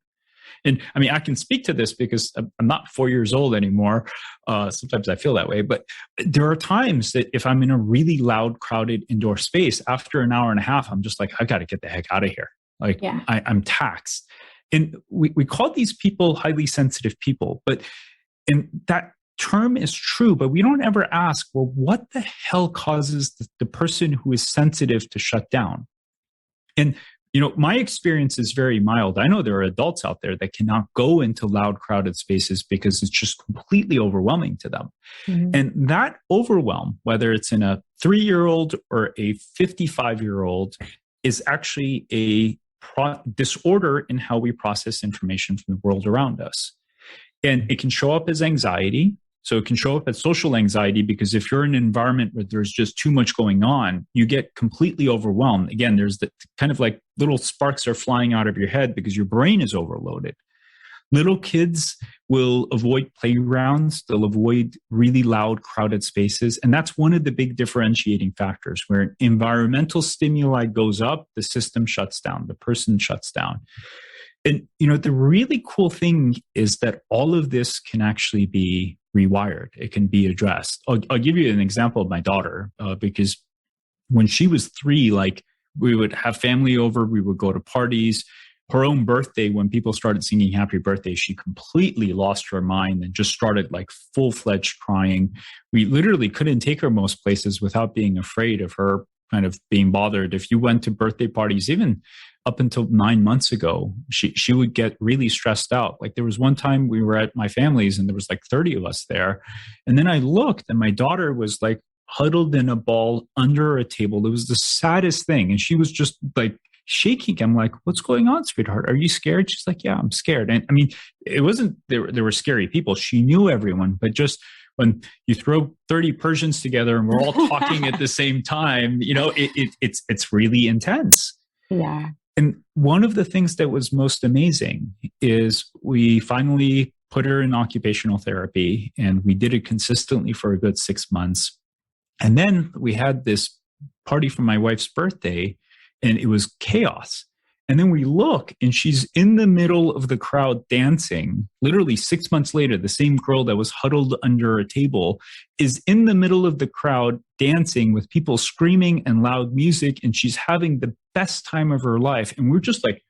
And I mean, I can speak to this because I'm not 4 years old anymore. Sometimes I feel that way. But there are times that if I'm in a really loud, crowded indoor space, after an hour and a half, I'm just like, I got to get the heck out of here. Like I'm taxed. And we call these people highly sensitive people. And that term is true, but we don't ever ask, well, what the hell causes the person who is sensitive to shut down? And my experience is very mild. I know there are adults out there that cannot go into loud, crowded spaces because it's just completely overwhelming to them. Mm-hmm. And that overwhelm, whether it's in a 3-year-old or a 55-year-old, is actually a disorder in how we process information from the world around us. And it can show up as anxiety. So it can show up as social anxiety, because if you're in an environment where there's just too much going on, you get completely overwhelmed. Again, there's the kind of like little sparks are flying out of your head because your brain is overloaded. Little kids will avoid playgrounds. They'll avoid really loud, crowded spaces. And that's one of the big differentiating factors. Where environmental stimuli goes up, the system shuts down, the person shuts down. And, the really cool thing is that all of this can actually be rewired. It can be addressed. I'll give you an example of my daughter, because when she was 3, like we would have family over, we would go to parties. Her own birthday, when people started singing happy birthday, she completely lost her mind and just started like full-fledged crying. We literally couldn't take her most places without being afraid of her kind of being bothered. If you went to birthday parties, even up until 9 months ago, she would get really stressed out. Like there was one time we were at my family's and there was like 30 of us there. And then I looked and my daughter was like huddled in a ball under a table. It was the saddest thing. And she was just like shaking. I'm like, what's going on, sweetheart? Are you scared? She's like, yeah, I'm scared. And I mean, it wasn't, there were scary people. She knew everyone, but just when you throw 30 Persians together and we're all talking at the same time, it's really intense. Yeah. And one of the things that was most amazing is we finally put her in occupational therapy, and we did it consistently for a good 6 months. And then we had this party for my wife's birthday, and it was chaos. And then we look, and she's in the middle of the crowd dancing. Literally 6 months later, the same girl that was huddled under a table is in the middle of the crowd dancing with people screaming and loud music, and she's having the best time of her life. And we're just like,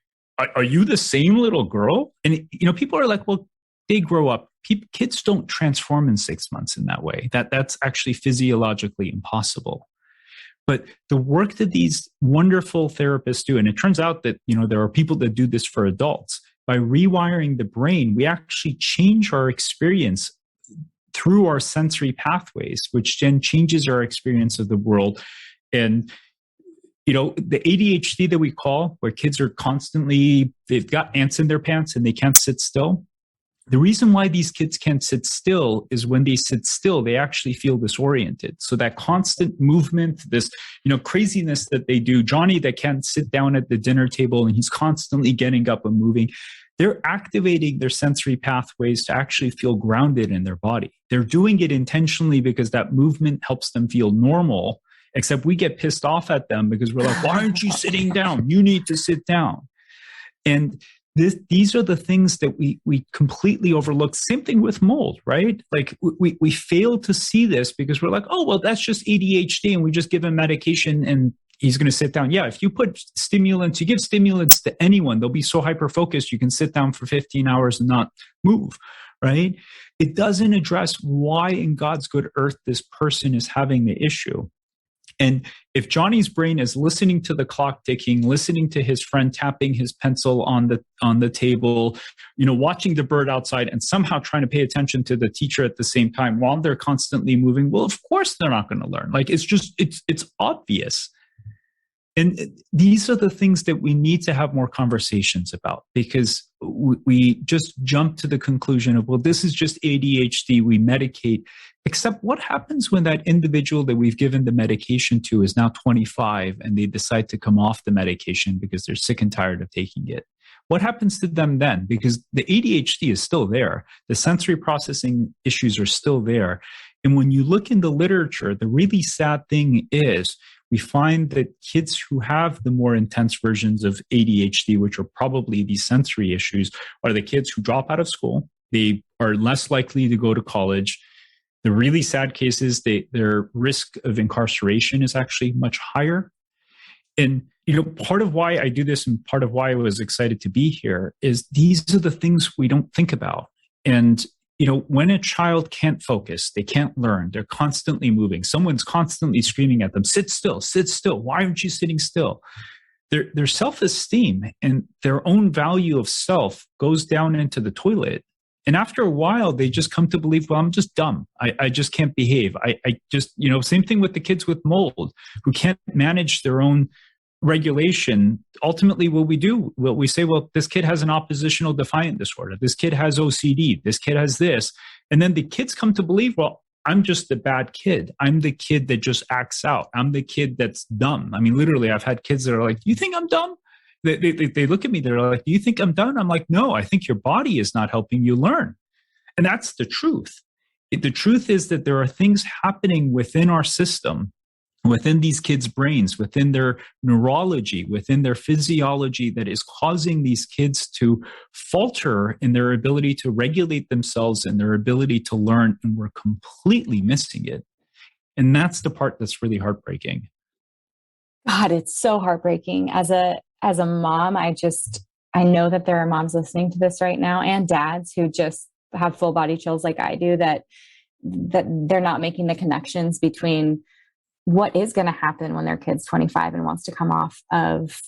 are you the same little girl? And people are like, well, they grow up. Kids don't transform in 6 months in that way. That's actually physiologically impossible. But the work that these wonderful therapists do, and it turns out that, there are people that do this for adults, by rewiring the brain, we actually change our experience through our sensory pathways, which then changes our experience of the world. And, the ADHD that we call, where kids are constantly, they've got ants in their pants and they can't sit still. The reason why these kids can't sit still is when they sit still, they actually feel disoriented. So that constant movement, this, craziness that they do, Johnny that can't sit down at the dinner table and he's constantly getting up and moving, they're activating their sensory pathways to actually feel grounded in their body. They're doing it intentionally because that movement helps them feel normal, except we get pissed off at them because we're like, why aren't you sitting down? You need to sit down. And these are the things that we completely overlook. Same thing with mold, right? Like we fail to see this because we're like, oh, well, that's just ADHD and we just give him medication and he's going to sit down. Yeah, if you put stimulants, you give stimulants to anyone, they'll be so hyper-focused you can sit down for 15 hours and not move, right? It doesn't address why in God's good earth this person is having the issue. And if Johnny's brain is listening to the clock ticking, listening to his friend tapping his pencil on the table, watching the bird outside and somehow trying to pay attention to the teacher at the same time while they're constantly moving, well, of course they're not going to learn. Like it's obvious. And these are the things that we need to have more conversations about, because we just jump to the conclusion of, well, this is just ADHD, we medicate. Except what happens when that individual that we've given the medication to is now 25 and they decide to come off the medication because they're sick and tired of taking it? What happens to them then? Because the ADHD is still there. The sensory processing issues are still there. And when you look in the literature, the really sad thing is we find that kids who have the more intense versions of ADHD, which are probably these sensory issues, are the kids who drop out of school. They are less likely to go to college. The really sad cases, their risk of incarceration is actually much higher. And part of why I do this and part of why I was excited to be here is these are the things we don't think about. And when a child can't focus, they can't learn, they're constantly moving, someone's constantly screaming at them, sit still, why aren't you sitting still? Their self-esteem and their own value of self goes down into the toilet. And after a while, they just come to believe, well, I'm just dumb. I just can't behave. I just, same thing with the kids with mold who can't manage their own regulation. Ultimately, what we say, well, this kid has an oppositional defiant disorder. This kid has OCD. This kid has this. And then the kids come to believe, well, I'm just the bad kid. I'm the kid that just acts out. I'm the kid that's dumb. I mean, literally, I've had kids that are like, you think I'm dumb? They look at me, they're like, do you think I'm dumb? I'm like, no, I think your body is not helping you learn. And that's the truth. The truth is that there are things happening within our system, within these kids' brains, within their neurology, within their physiology that is causing these kids to falter in their ability to regulate themselves and their ability to learn. And we're completely missing it. And that's the part that's really heartbreaking. God, it's so heartbreaking. As a mom, I know that there are moms listening to this right now and dads who just have full body chills like I do, that they're not making the connections between what is going to happen when their kid's 25 and wants to come off of,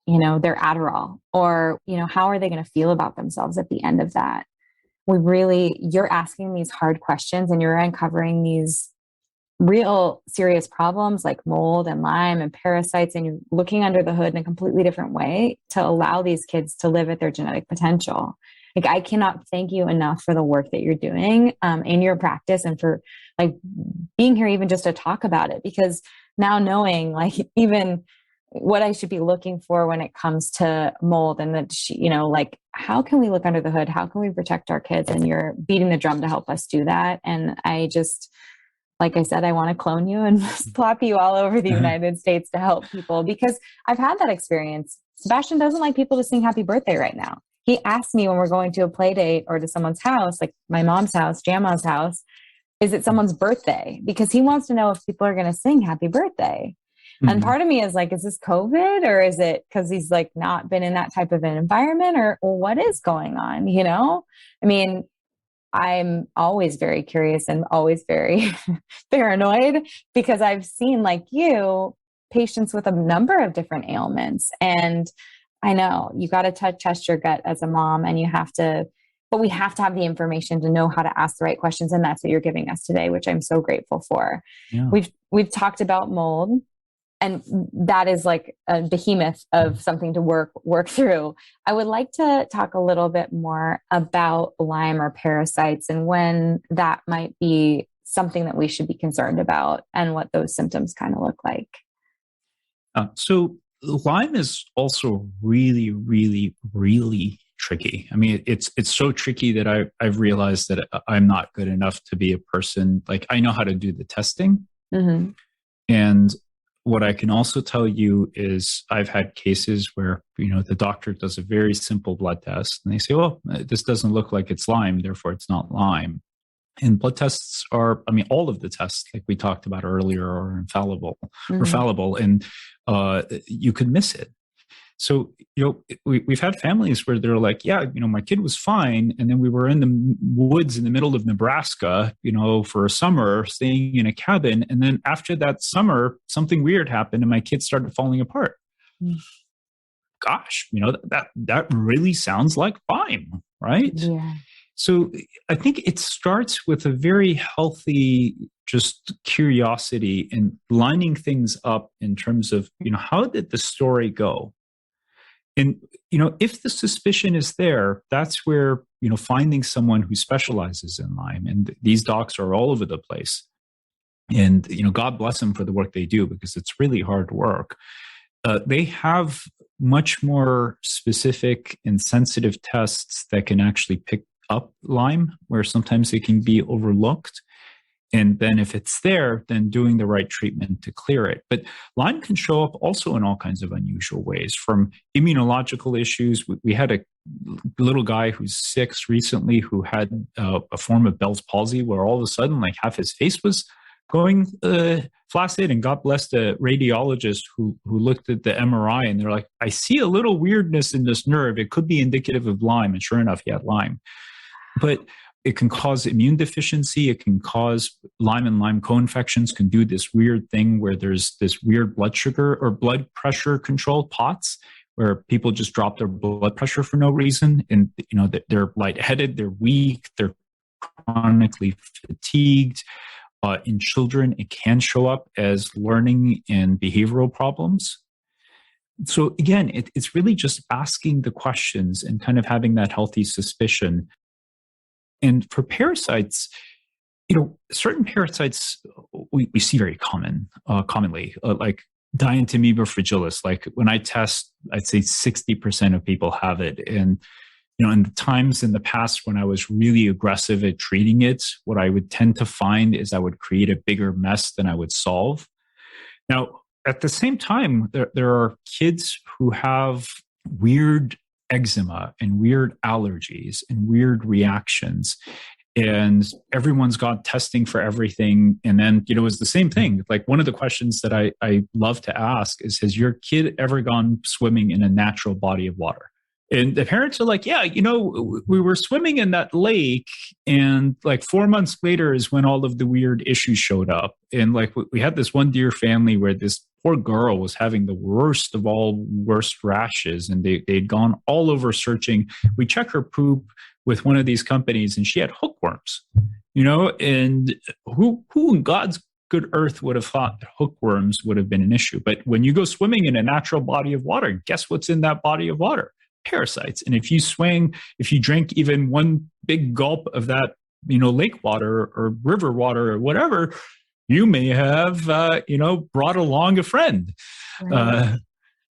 their Adderall, or, how are they going to feel about themselves at the end of that? You're asking these hard questions and you're uncovering these real serious problems like mold and Lyme and parasites, and you're looking under the hood in a completely different way to allow these kids to live at their genetic potential. Like, I cannot thank you enough for the work that you're doing in your practice, and for being here even just to talk about it, because now knowing even what I should be looking for when it comes to mold, and that, how can we look under the hood? How can we protect our kids? And you're beating the drum to help us do that. And I just, like I said, I want to clone you and plop you all over the United States to help people, because I've had that experience. Sebastian doesn't like people to sing happy birthday right now. He asked me when we're going to a play date or to someone's house, like my mom's house, Jama's house, is it someone's birthday? Because he wants to know if people are going to sing happy birthday. Mm-hmm. And part of me is like, is this COVID, or is it because he's not been in that type of an environment, or what is going on? I mean, I'm always very curious and always very paranoid, because I've seen, like you, patients with a number of different ailments. And I know you got to test your gut as a mom, and but we have to have the information to know how to ask the right questions. And that's what you're giving us today, which I'm so grateful for. Yeah. We've talked about mold, and that is like a behemoth of something to work through. I would like to talk a little bit more about Lyme or parasites, and when that might be something that we should be concerned about, and what those symptoms kind of look like. So Lyme is also really, really, really tricky. I mean, it's so tricky that I've realized that I'm not good enough to be a person. I know how to do the testing. Mm-hmm. And what I can also tell you is I've had cases where, the doctor does a very simple blood test and they say, well, this doesn't look like it's Lyme, therefore it's not Lyme. And blood tests are, all of the tests, like we talked about earlier, are infallible or fallible, and you could miss it. So, we've had families where they're like, yeah, my kid was fine. And then we were in the woods in the middle of Nebraska, for a summer, staying in a cabin. And then after that summer, something weird happened and my kid started falling apart. Gosh, that really sounds like Lyme, right? Yeah. So I think it starts with a very healthy just curiosity and lining things up in terms of, how did the story go? And, if the suspicion is there, that's where, finding someone who specializes in Lyme, and these docs are all over the place. And, God bless them for the work they do, because it's really hard work. They have much more specific and sensitive tests that can actually pick up Lyme, where sometimes it can be overlooked. And then if it's there, then doing the right treatment to clear it. But Lyme can show up also in all kinds of unusual ways, from immunological issues. We had a little guy who's 6 recently who had a form of Bell's palsy, where all of a sudden, like, half his face was going flaccid, and God bless the radiologist who looked at the MRI, and they're like, I see a little weirdness in this nerve. It could be indicative of Lyme. And sure enough, he had Lyme. But it can cause immune deficiency. It can cause Lyme, and Lyme co-infections can do this weird thing where there's this weird blood sugar or blood pressure control POTS, where people just drop their blood pressure for no reason. And, they're lightheaded, they're weak, they're chronically fatigued. In children, it can show up as learning and behavioral problems. So again, it's really just asking the questions and kind of having that healthy suspicion. And for parasites, certain parasites we see very commonly, like Dientamoeba fragilis. Like, when I test, I'd say 60% of people have it. And, in the times in the past when I was really aggressive at treating it, what I would tend to find is I would create a bigger mess than I would solve. Now, at the same time, there are kids who have weird eczema and weird allergies and weird reactions, and everyone's got testing for everything. And then, it's the same thing. Like, one of the questions that I love to ask is, has your kid ever gone swimming in a natural body of water? And the parents are like, yeah, we were swimming in that lake, and like 4 months later is when all of the weird issues showed up. And like, we had this one dear family where this poor girl was having the worst of all worst rashes, and they'd gone all over searching. We check her poop with one of these companies, and she had hookworms, and who in God's good earth would have thought that hookworms would have been an issue? But when you go swimming in a natural body of water, guess what's in that body of water? Parasites. And if you drink even one big gulp of that, lake water or river water or whatever, you may have, brought along a friend. Right.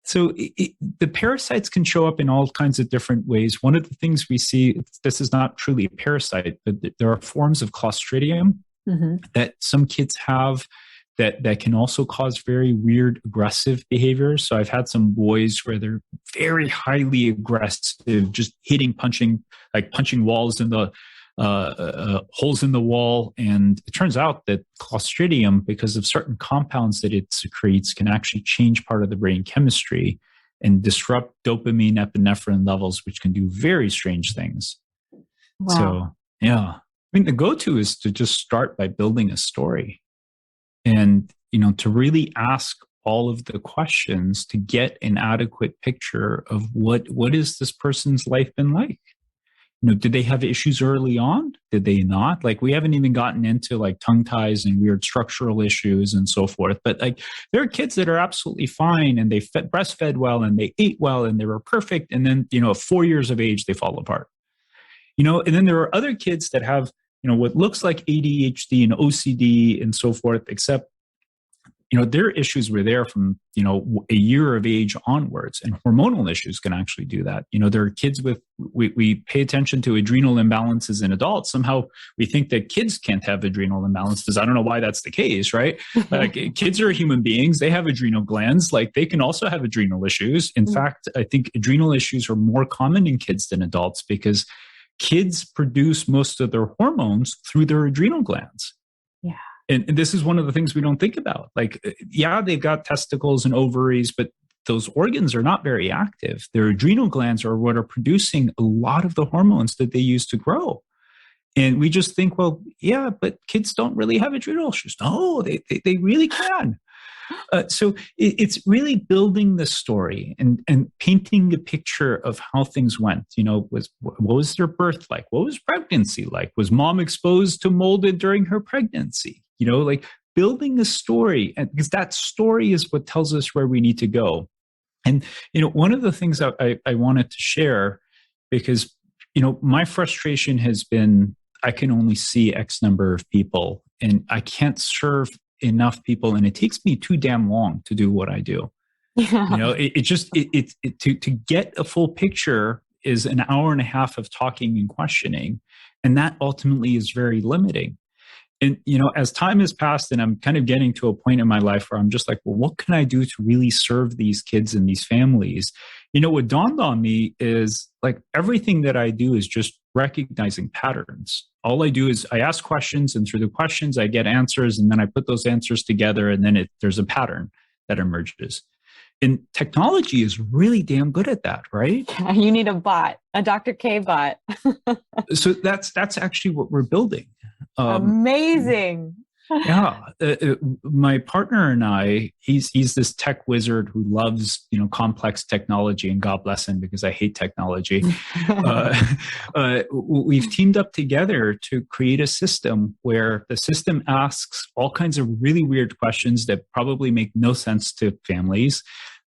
So the parasites can show up in all kinds of different ways. One of the things we see, this is not truly a parasite, but there are forms of Clostridium that some kids have that can also cause very weird aggressive behavior. So I've had some boys where they're very highly aggressive, just punching walls in the holes in the wall. And it turns out that Clostridium, because of certain compounds that it secretes, can actually change part of the brain chemistry and disrupt dopamine, epinephrine levels, which can do very strange things. Wow. So, yeah. The go-to is to just start by building a story. And, to really ask all of the questions to get an adequate picture of what is this person's life been like? Did they have issues early on? Did they not? Like, we haven't even gotten into like tongue ties and weird structural issues and so forth. But like, there are kids that are absolutely fine, and they breastfed well, and they ate well, and they were perfect. And then, at 4 years of age, they fall apart. And then there are other kids that have, what looks like ADHD and OCD and so forth, except, their issues were there from, a year of age onwards, and hormonal issues can actually do that. There are kids with, we pay attention to adrenal imbalances in adults. Somehow we think that kids can't have adrenal imbalances. I don't know why that's the case, right? Like, kids are human beings. They have adrenal glands. Like, they can also have adrenal issues. In fact, I think adrenal issues are more common in kids than adults, because kids produce most of their hormones through their adrenal glands. Yeah. And this is one of the things we don't think about. Like, yeah, they've got testicles and ovaries, but those organs are not very active. Their adrenal glands are what are producing a lot of the hormones that they use to grow. And we just think, well, yeah, but kids don't really have adrenal issues. No, they really can. So it's really building the story and painting a picture of how things went. What was their birth like? What was pregnancy like? Was mom exposed to mold during her pregnancy? Like building a story, and because that story is what tells us where we need to go. And one of the things I wanted to share, because my frustration has been I can only see X number of people, and I can't serve enough people, and it takes me too damn long to do what I do. Yeah. To get a full picture is an hour and a half of talking and questioning, and that ultimately is very limiting. And as time has passed, and I'm kind of getting to a point in my life where I'm just like, well, what can I do to really serve these kids and these families? What dawned on me is like everything that I do is just recognizing patterns. All I do is I ask questions, and through the questions I get answers, and then I put those answers together, and then there's a pattern that emerges. And technology is really damn good at that, right? You need a bot, a Dr. K bot. So that's actually what we're building. Amazing. Yeah. My partner and I, he's this tech wizard who loves, complex technology, and God bless him because I hate technology. We've teamed up together to create a system where the system asks all kinds of really weird questions that probably make no sense to families.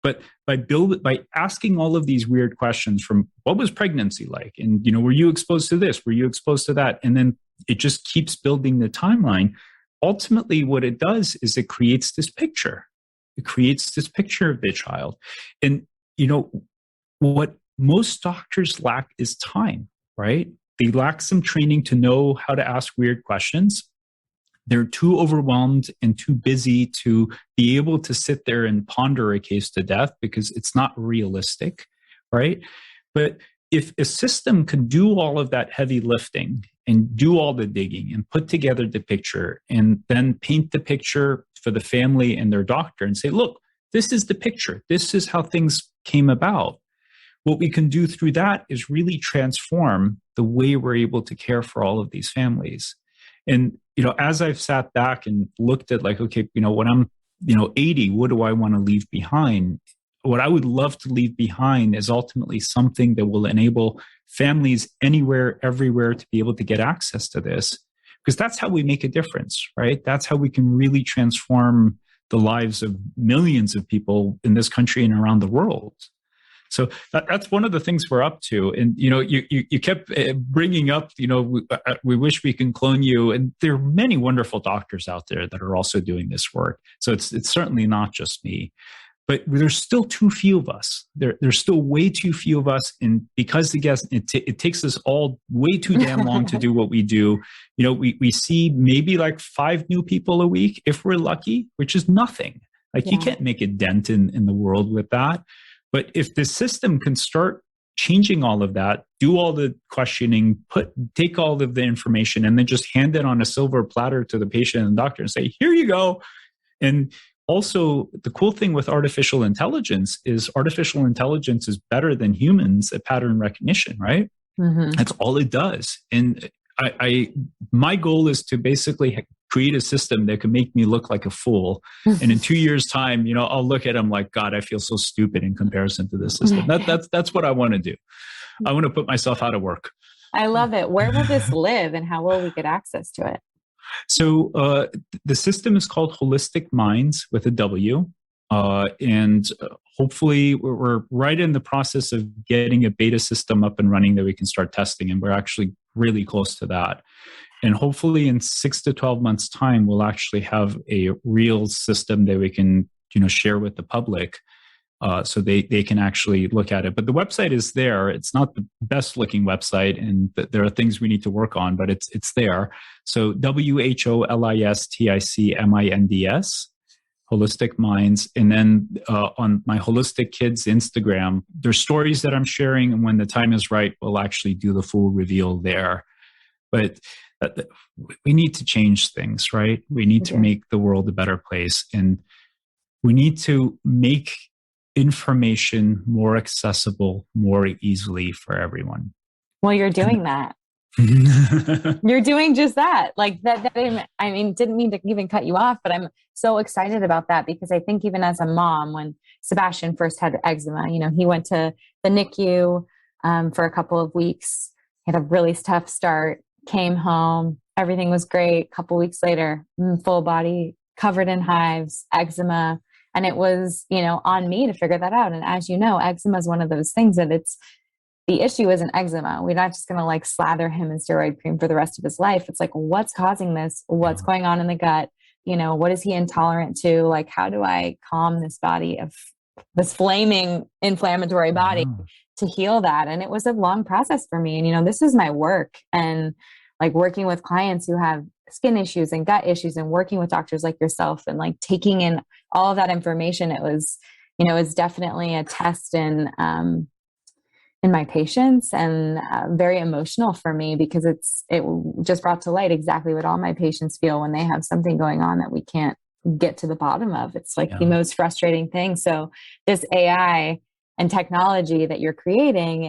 But by asking all of these weird questions, from what was pregnancy like? And, were you exposed to this? Were you exposed to that? And then it just keeps building the timeline. Ultimately, what it does is it creates this picture. It creates this picture of the child. And, what most doctors lack is time, right? They lack some training to know how to ask weird questions. They're too overwhelmed and too busy to be able to sit there and ponder a case to death because it's not realistic, right? But if a system can do all of that heavy lifting and do all the digging and put together the picture and then paint the picture for the family and their doctor and say, look, this is the picture. This is how things came about. What we can do through that is really transform the way we're able to care for all of these families. And, as I've sat back and looked at like, okay, when I'm, 80, what do I want to leave behind? What I would love to leave behind is ultimately something that will enable families anywhere, everywhere to be able to get access to this, because that's how we make a difference, right? That's how we can really transform the lives of millions of people in this country and around the world. So that's one of the things we're up to. And, you kept bringing up, we wish we can clone you. And there are many wonderful doctors out there that are also doing this work. So it's certainly not just me. But there's still too few of us. There's still way too few of us. And because it takes us all way too damn long to do what we do, we see maybe like 5 new people a week if we're lucky, which is nothing. Like you can't make a dent in the world with that. But if the system can start changing all of that, do all the questioning, take all of the information, and then just hand it on a silver platter to the patient and the doctor and say, here you go. And also, the cool thing with artificial intelligence is better than humans at pattern recognition, right? Mm-hmm. That's all it does. And my goal is to basically create a system that can make me look like a fool. And in 2 years' time, I'll look at them like, God, I feel so stupid in comparison to this system. That's what I want to do. I want to put myself out of work. I love it. Where will this live, and how will we get access to it? So the system is called Wholistic Minds with a W. And hopefully we're right in the process of getting a beta system up and running that we can start testing. And we're actually really close to that. And hopefully in 6 to 12 months' time, we'll actually have a real system that we can, share with the public. So they can actually look at it. But the website is there. It's not the best looking website, and there are things we need to work on, but it's there. So WHOLISTICMINDS, Wholistic Minds. And then on my Wholistic Kids Instagram, there's stories that I'm sharing. And when the time is right, we'll actually do the full reveal there. But we need to change things, right? We need to make the world a better place. And we need to make information more accessible, more easily for everyone. Well, you're doing that. You're doing just that. Like that, I mean, didn't mean to even cut you off, but I'm so excited about that because I think even as a mom, when Sebastian first had eczema, he went to the NICU for a couple of weeks, had a really tough start, came home, everything was great. A couple weeks later, full body covered in hives, eczema. And it was, on me to figure that out. And as you know, eczema is one of those things that the issue isn't eczema. We're not just going to like slather him in steroid cream for the rest of his life. It's like, what's causing this? What's going on in the gut? What is he intolerant to? Like, how do I calm this body of this flaming inflammatory body to heal that? And it was a long process for me. And, this is my work. And like working with clients who have skin issues and gut issues and working with doctors like yourself and like taking in all of that information, it was, it's definitely a test in my patients and very emotional for me because it just brought to light exactly what all my patients feel when they have something going on that we can't get to the bottom of. It's like the most frustrating thing. So this AI and technology that you're creating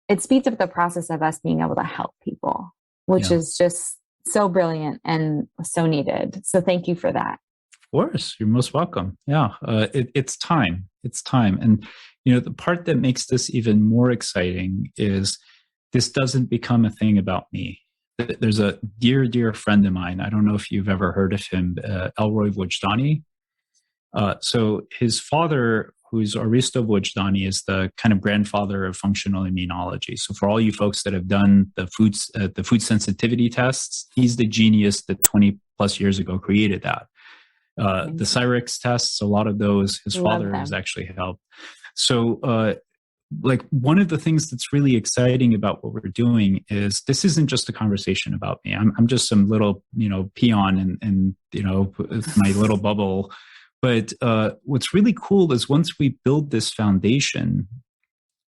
it speeds up the process of us being able to help people, which is just so brilliant and so needed. So thank you for that. Of course, you're most welcome. Yeah, it's time. It's time. And the part that makes this even more exciting is this doesn't become a thing about me. There's a dear, dear friend of mine. I don't know if you've ever heard of him, Elroy Wojdani. So his father, who's Aristo Wojdani, is the kind of grandfather of functional immunology. So for all you folks that have done the food sensitivity tests, he's the genius that 20 plus years ago created that. The Cyrix tests, a lot of those, his father has actually helped. So, like one of the things that's really exciting about what we're doing is this isn't just a conversation about me. I'm just some little, peon in my little bubble. But what's really cool is once we build this foundation,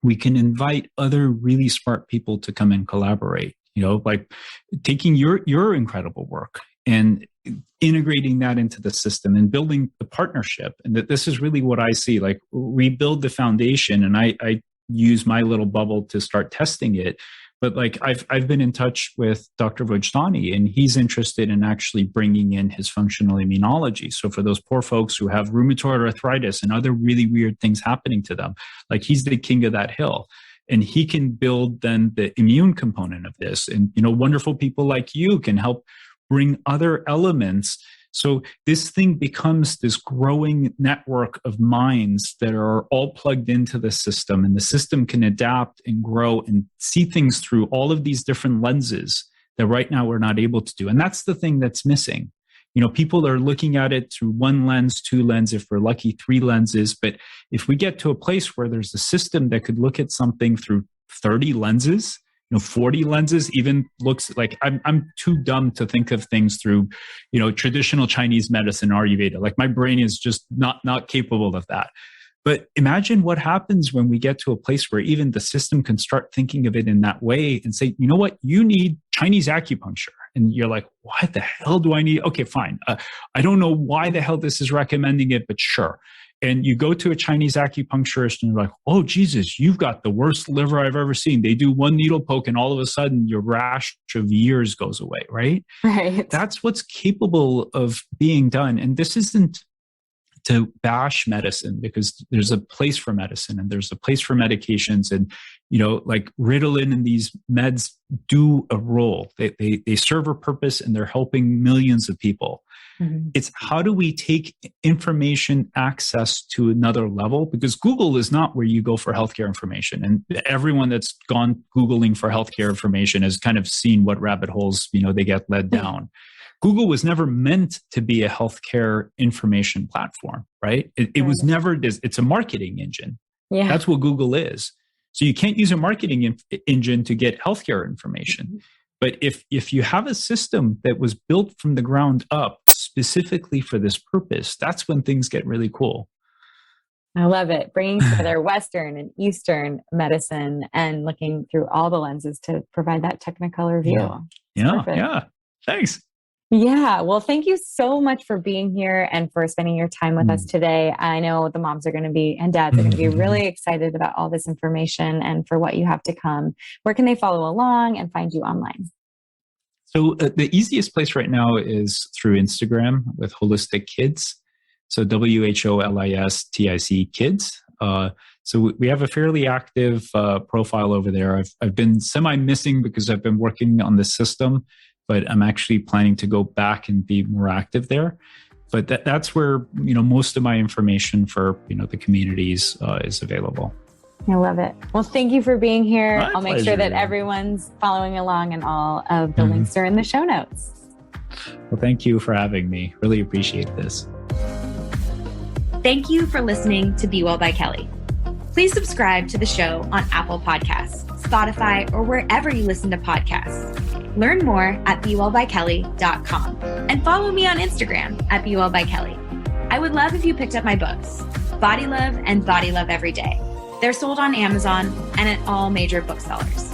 we can invite other really smart people to come and collaborate. Like taking your incredible work and integrating that into the system and building the partnership. And that this is really what I see. Like we build the foundation, and I use my little bubble to start testing it. But like I've been in touch with Dr. Vojdani, and he's interested in actually bringing in his functional immunology. So for those poor folks who have rheumatoid arthritis and other really weird things happening to them, like he's the king of that hill. And he can build then the immune component of this. And, wonderful people like you can help bring other elements. So this thing becomes this growing network of minds that are all plugged into the system, and the system can adapt and grow and see things through all of these different lenses that right now we're not able to do. And that's the thing that's missing. People are looking at it through one lens, two lenses, if we're lucky, three lenses. But if we get to a place where there's a system that could look at something through 30 lenses, 40 lenses, even looks like I'm too dumb to think of things through, traditional Chinese medicine, Ayurveda. Like my brain is just not capable of that. But imagine what happens when we get to a place where even the system can start thinking of it in that way and say, you know what, you need Chinese acupuncture. And you're like, what the hell do I need? Okay, fine. I don't know why the hell this is recommending it, but sure. And you go to a Chinese acupuncturist and you're like, oh, Jesus, you've got the worst liver I've ever seen. They do one needle poke and all of a sudden your rash of years goes away, right? Right. That's what's capable of being done. And this isn't to bash medicine, because there's a place for medicine and there's a place for medications. And, like Ritalin and these meds do a role. They serve a purpose and they're helping millions of people. Mm-hmm. It's how do we take information access to another level? Because Google is not where you go for healthcare information. And everyone that's gone Googling for healthcare information has kind of seen what rabbit holes, they get led down. Google was never meant to be a healthcare information platform, right? It was never this. It's a marketing engine. Yeah. That's what Google is. So you can't use a marketing engine to get healthcare information. Mm-hmm. But if you have a system that was built from the ground up specifically for this purpose, that's when things get really cool. I love it. Bringing together Western and Eastern medicine and looking through all the lenses to provide that technicolor view. Yeah. Thanks. Yeah. Well, thank you so much for being here and for spending your time with us today. I know the moms are going to be, and dads are going to be really excited about all this information and for what you have to come. Where can they follow along and find you online? So the easiest place right now is through Instagram with Wholistic Kids. So WHOLISTIC Kids. So we have a fairly active profile over there. I've been semi-missing because I've been working on the system, but I'm actually planning to go back and be more active there. But that's where most of my information for the communities is available. I love it. Well, thank you for being here. My I'll make pleasure. sure that everyone's following along, and all of the links are in the show notes. Well, thank you for having me. Really appreciate this. Thank you for listening to Be Well by Kelly. Please subscribe to the show on Apple Podcasts, Spotify, or wherever you listen to podcasts. Learn more at bewellbykelly.com and follow me on Instagram at bewellbykelly. I would love if you picked up my books, Body Love and Body Love Every Day. They're sold on Amazon and at all major booksellers.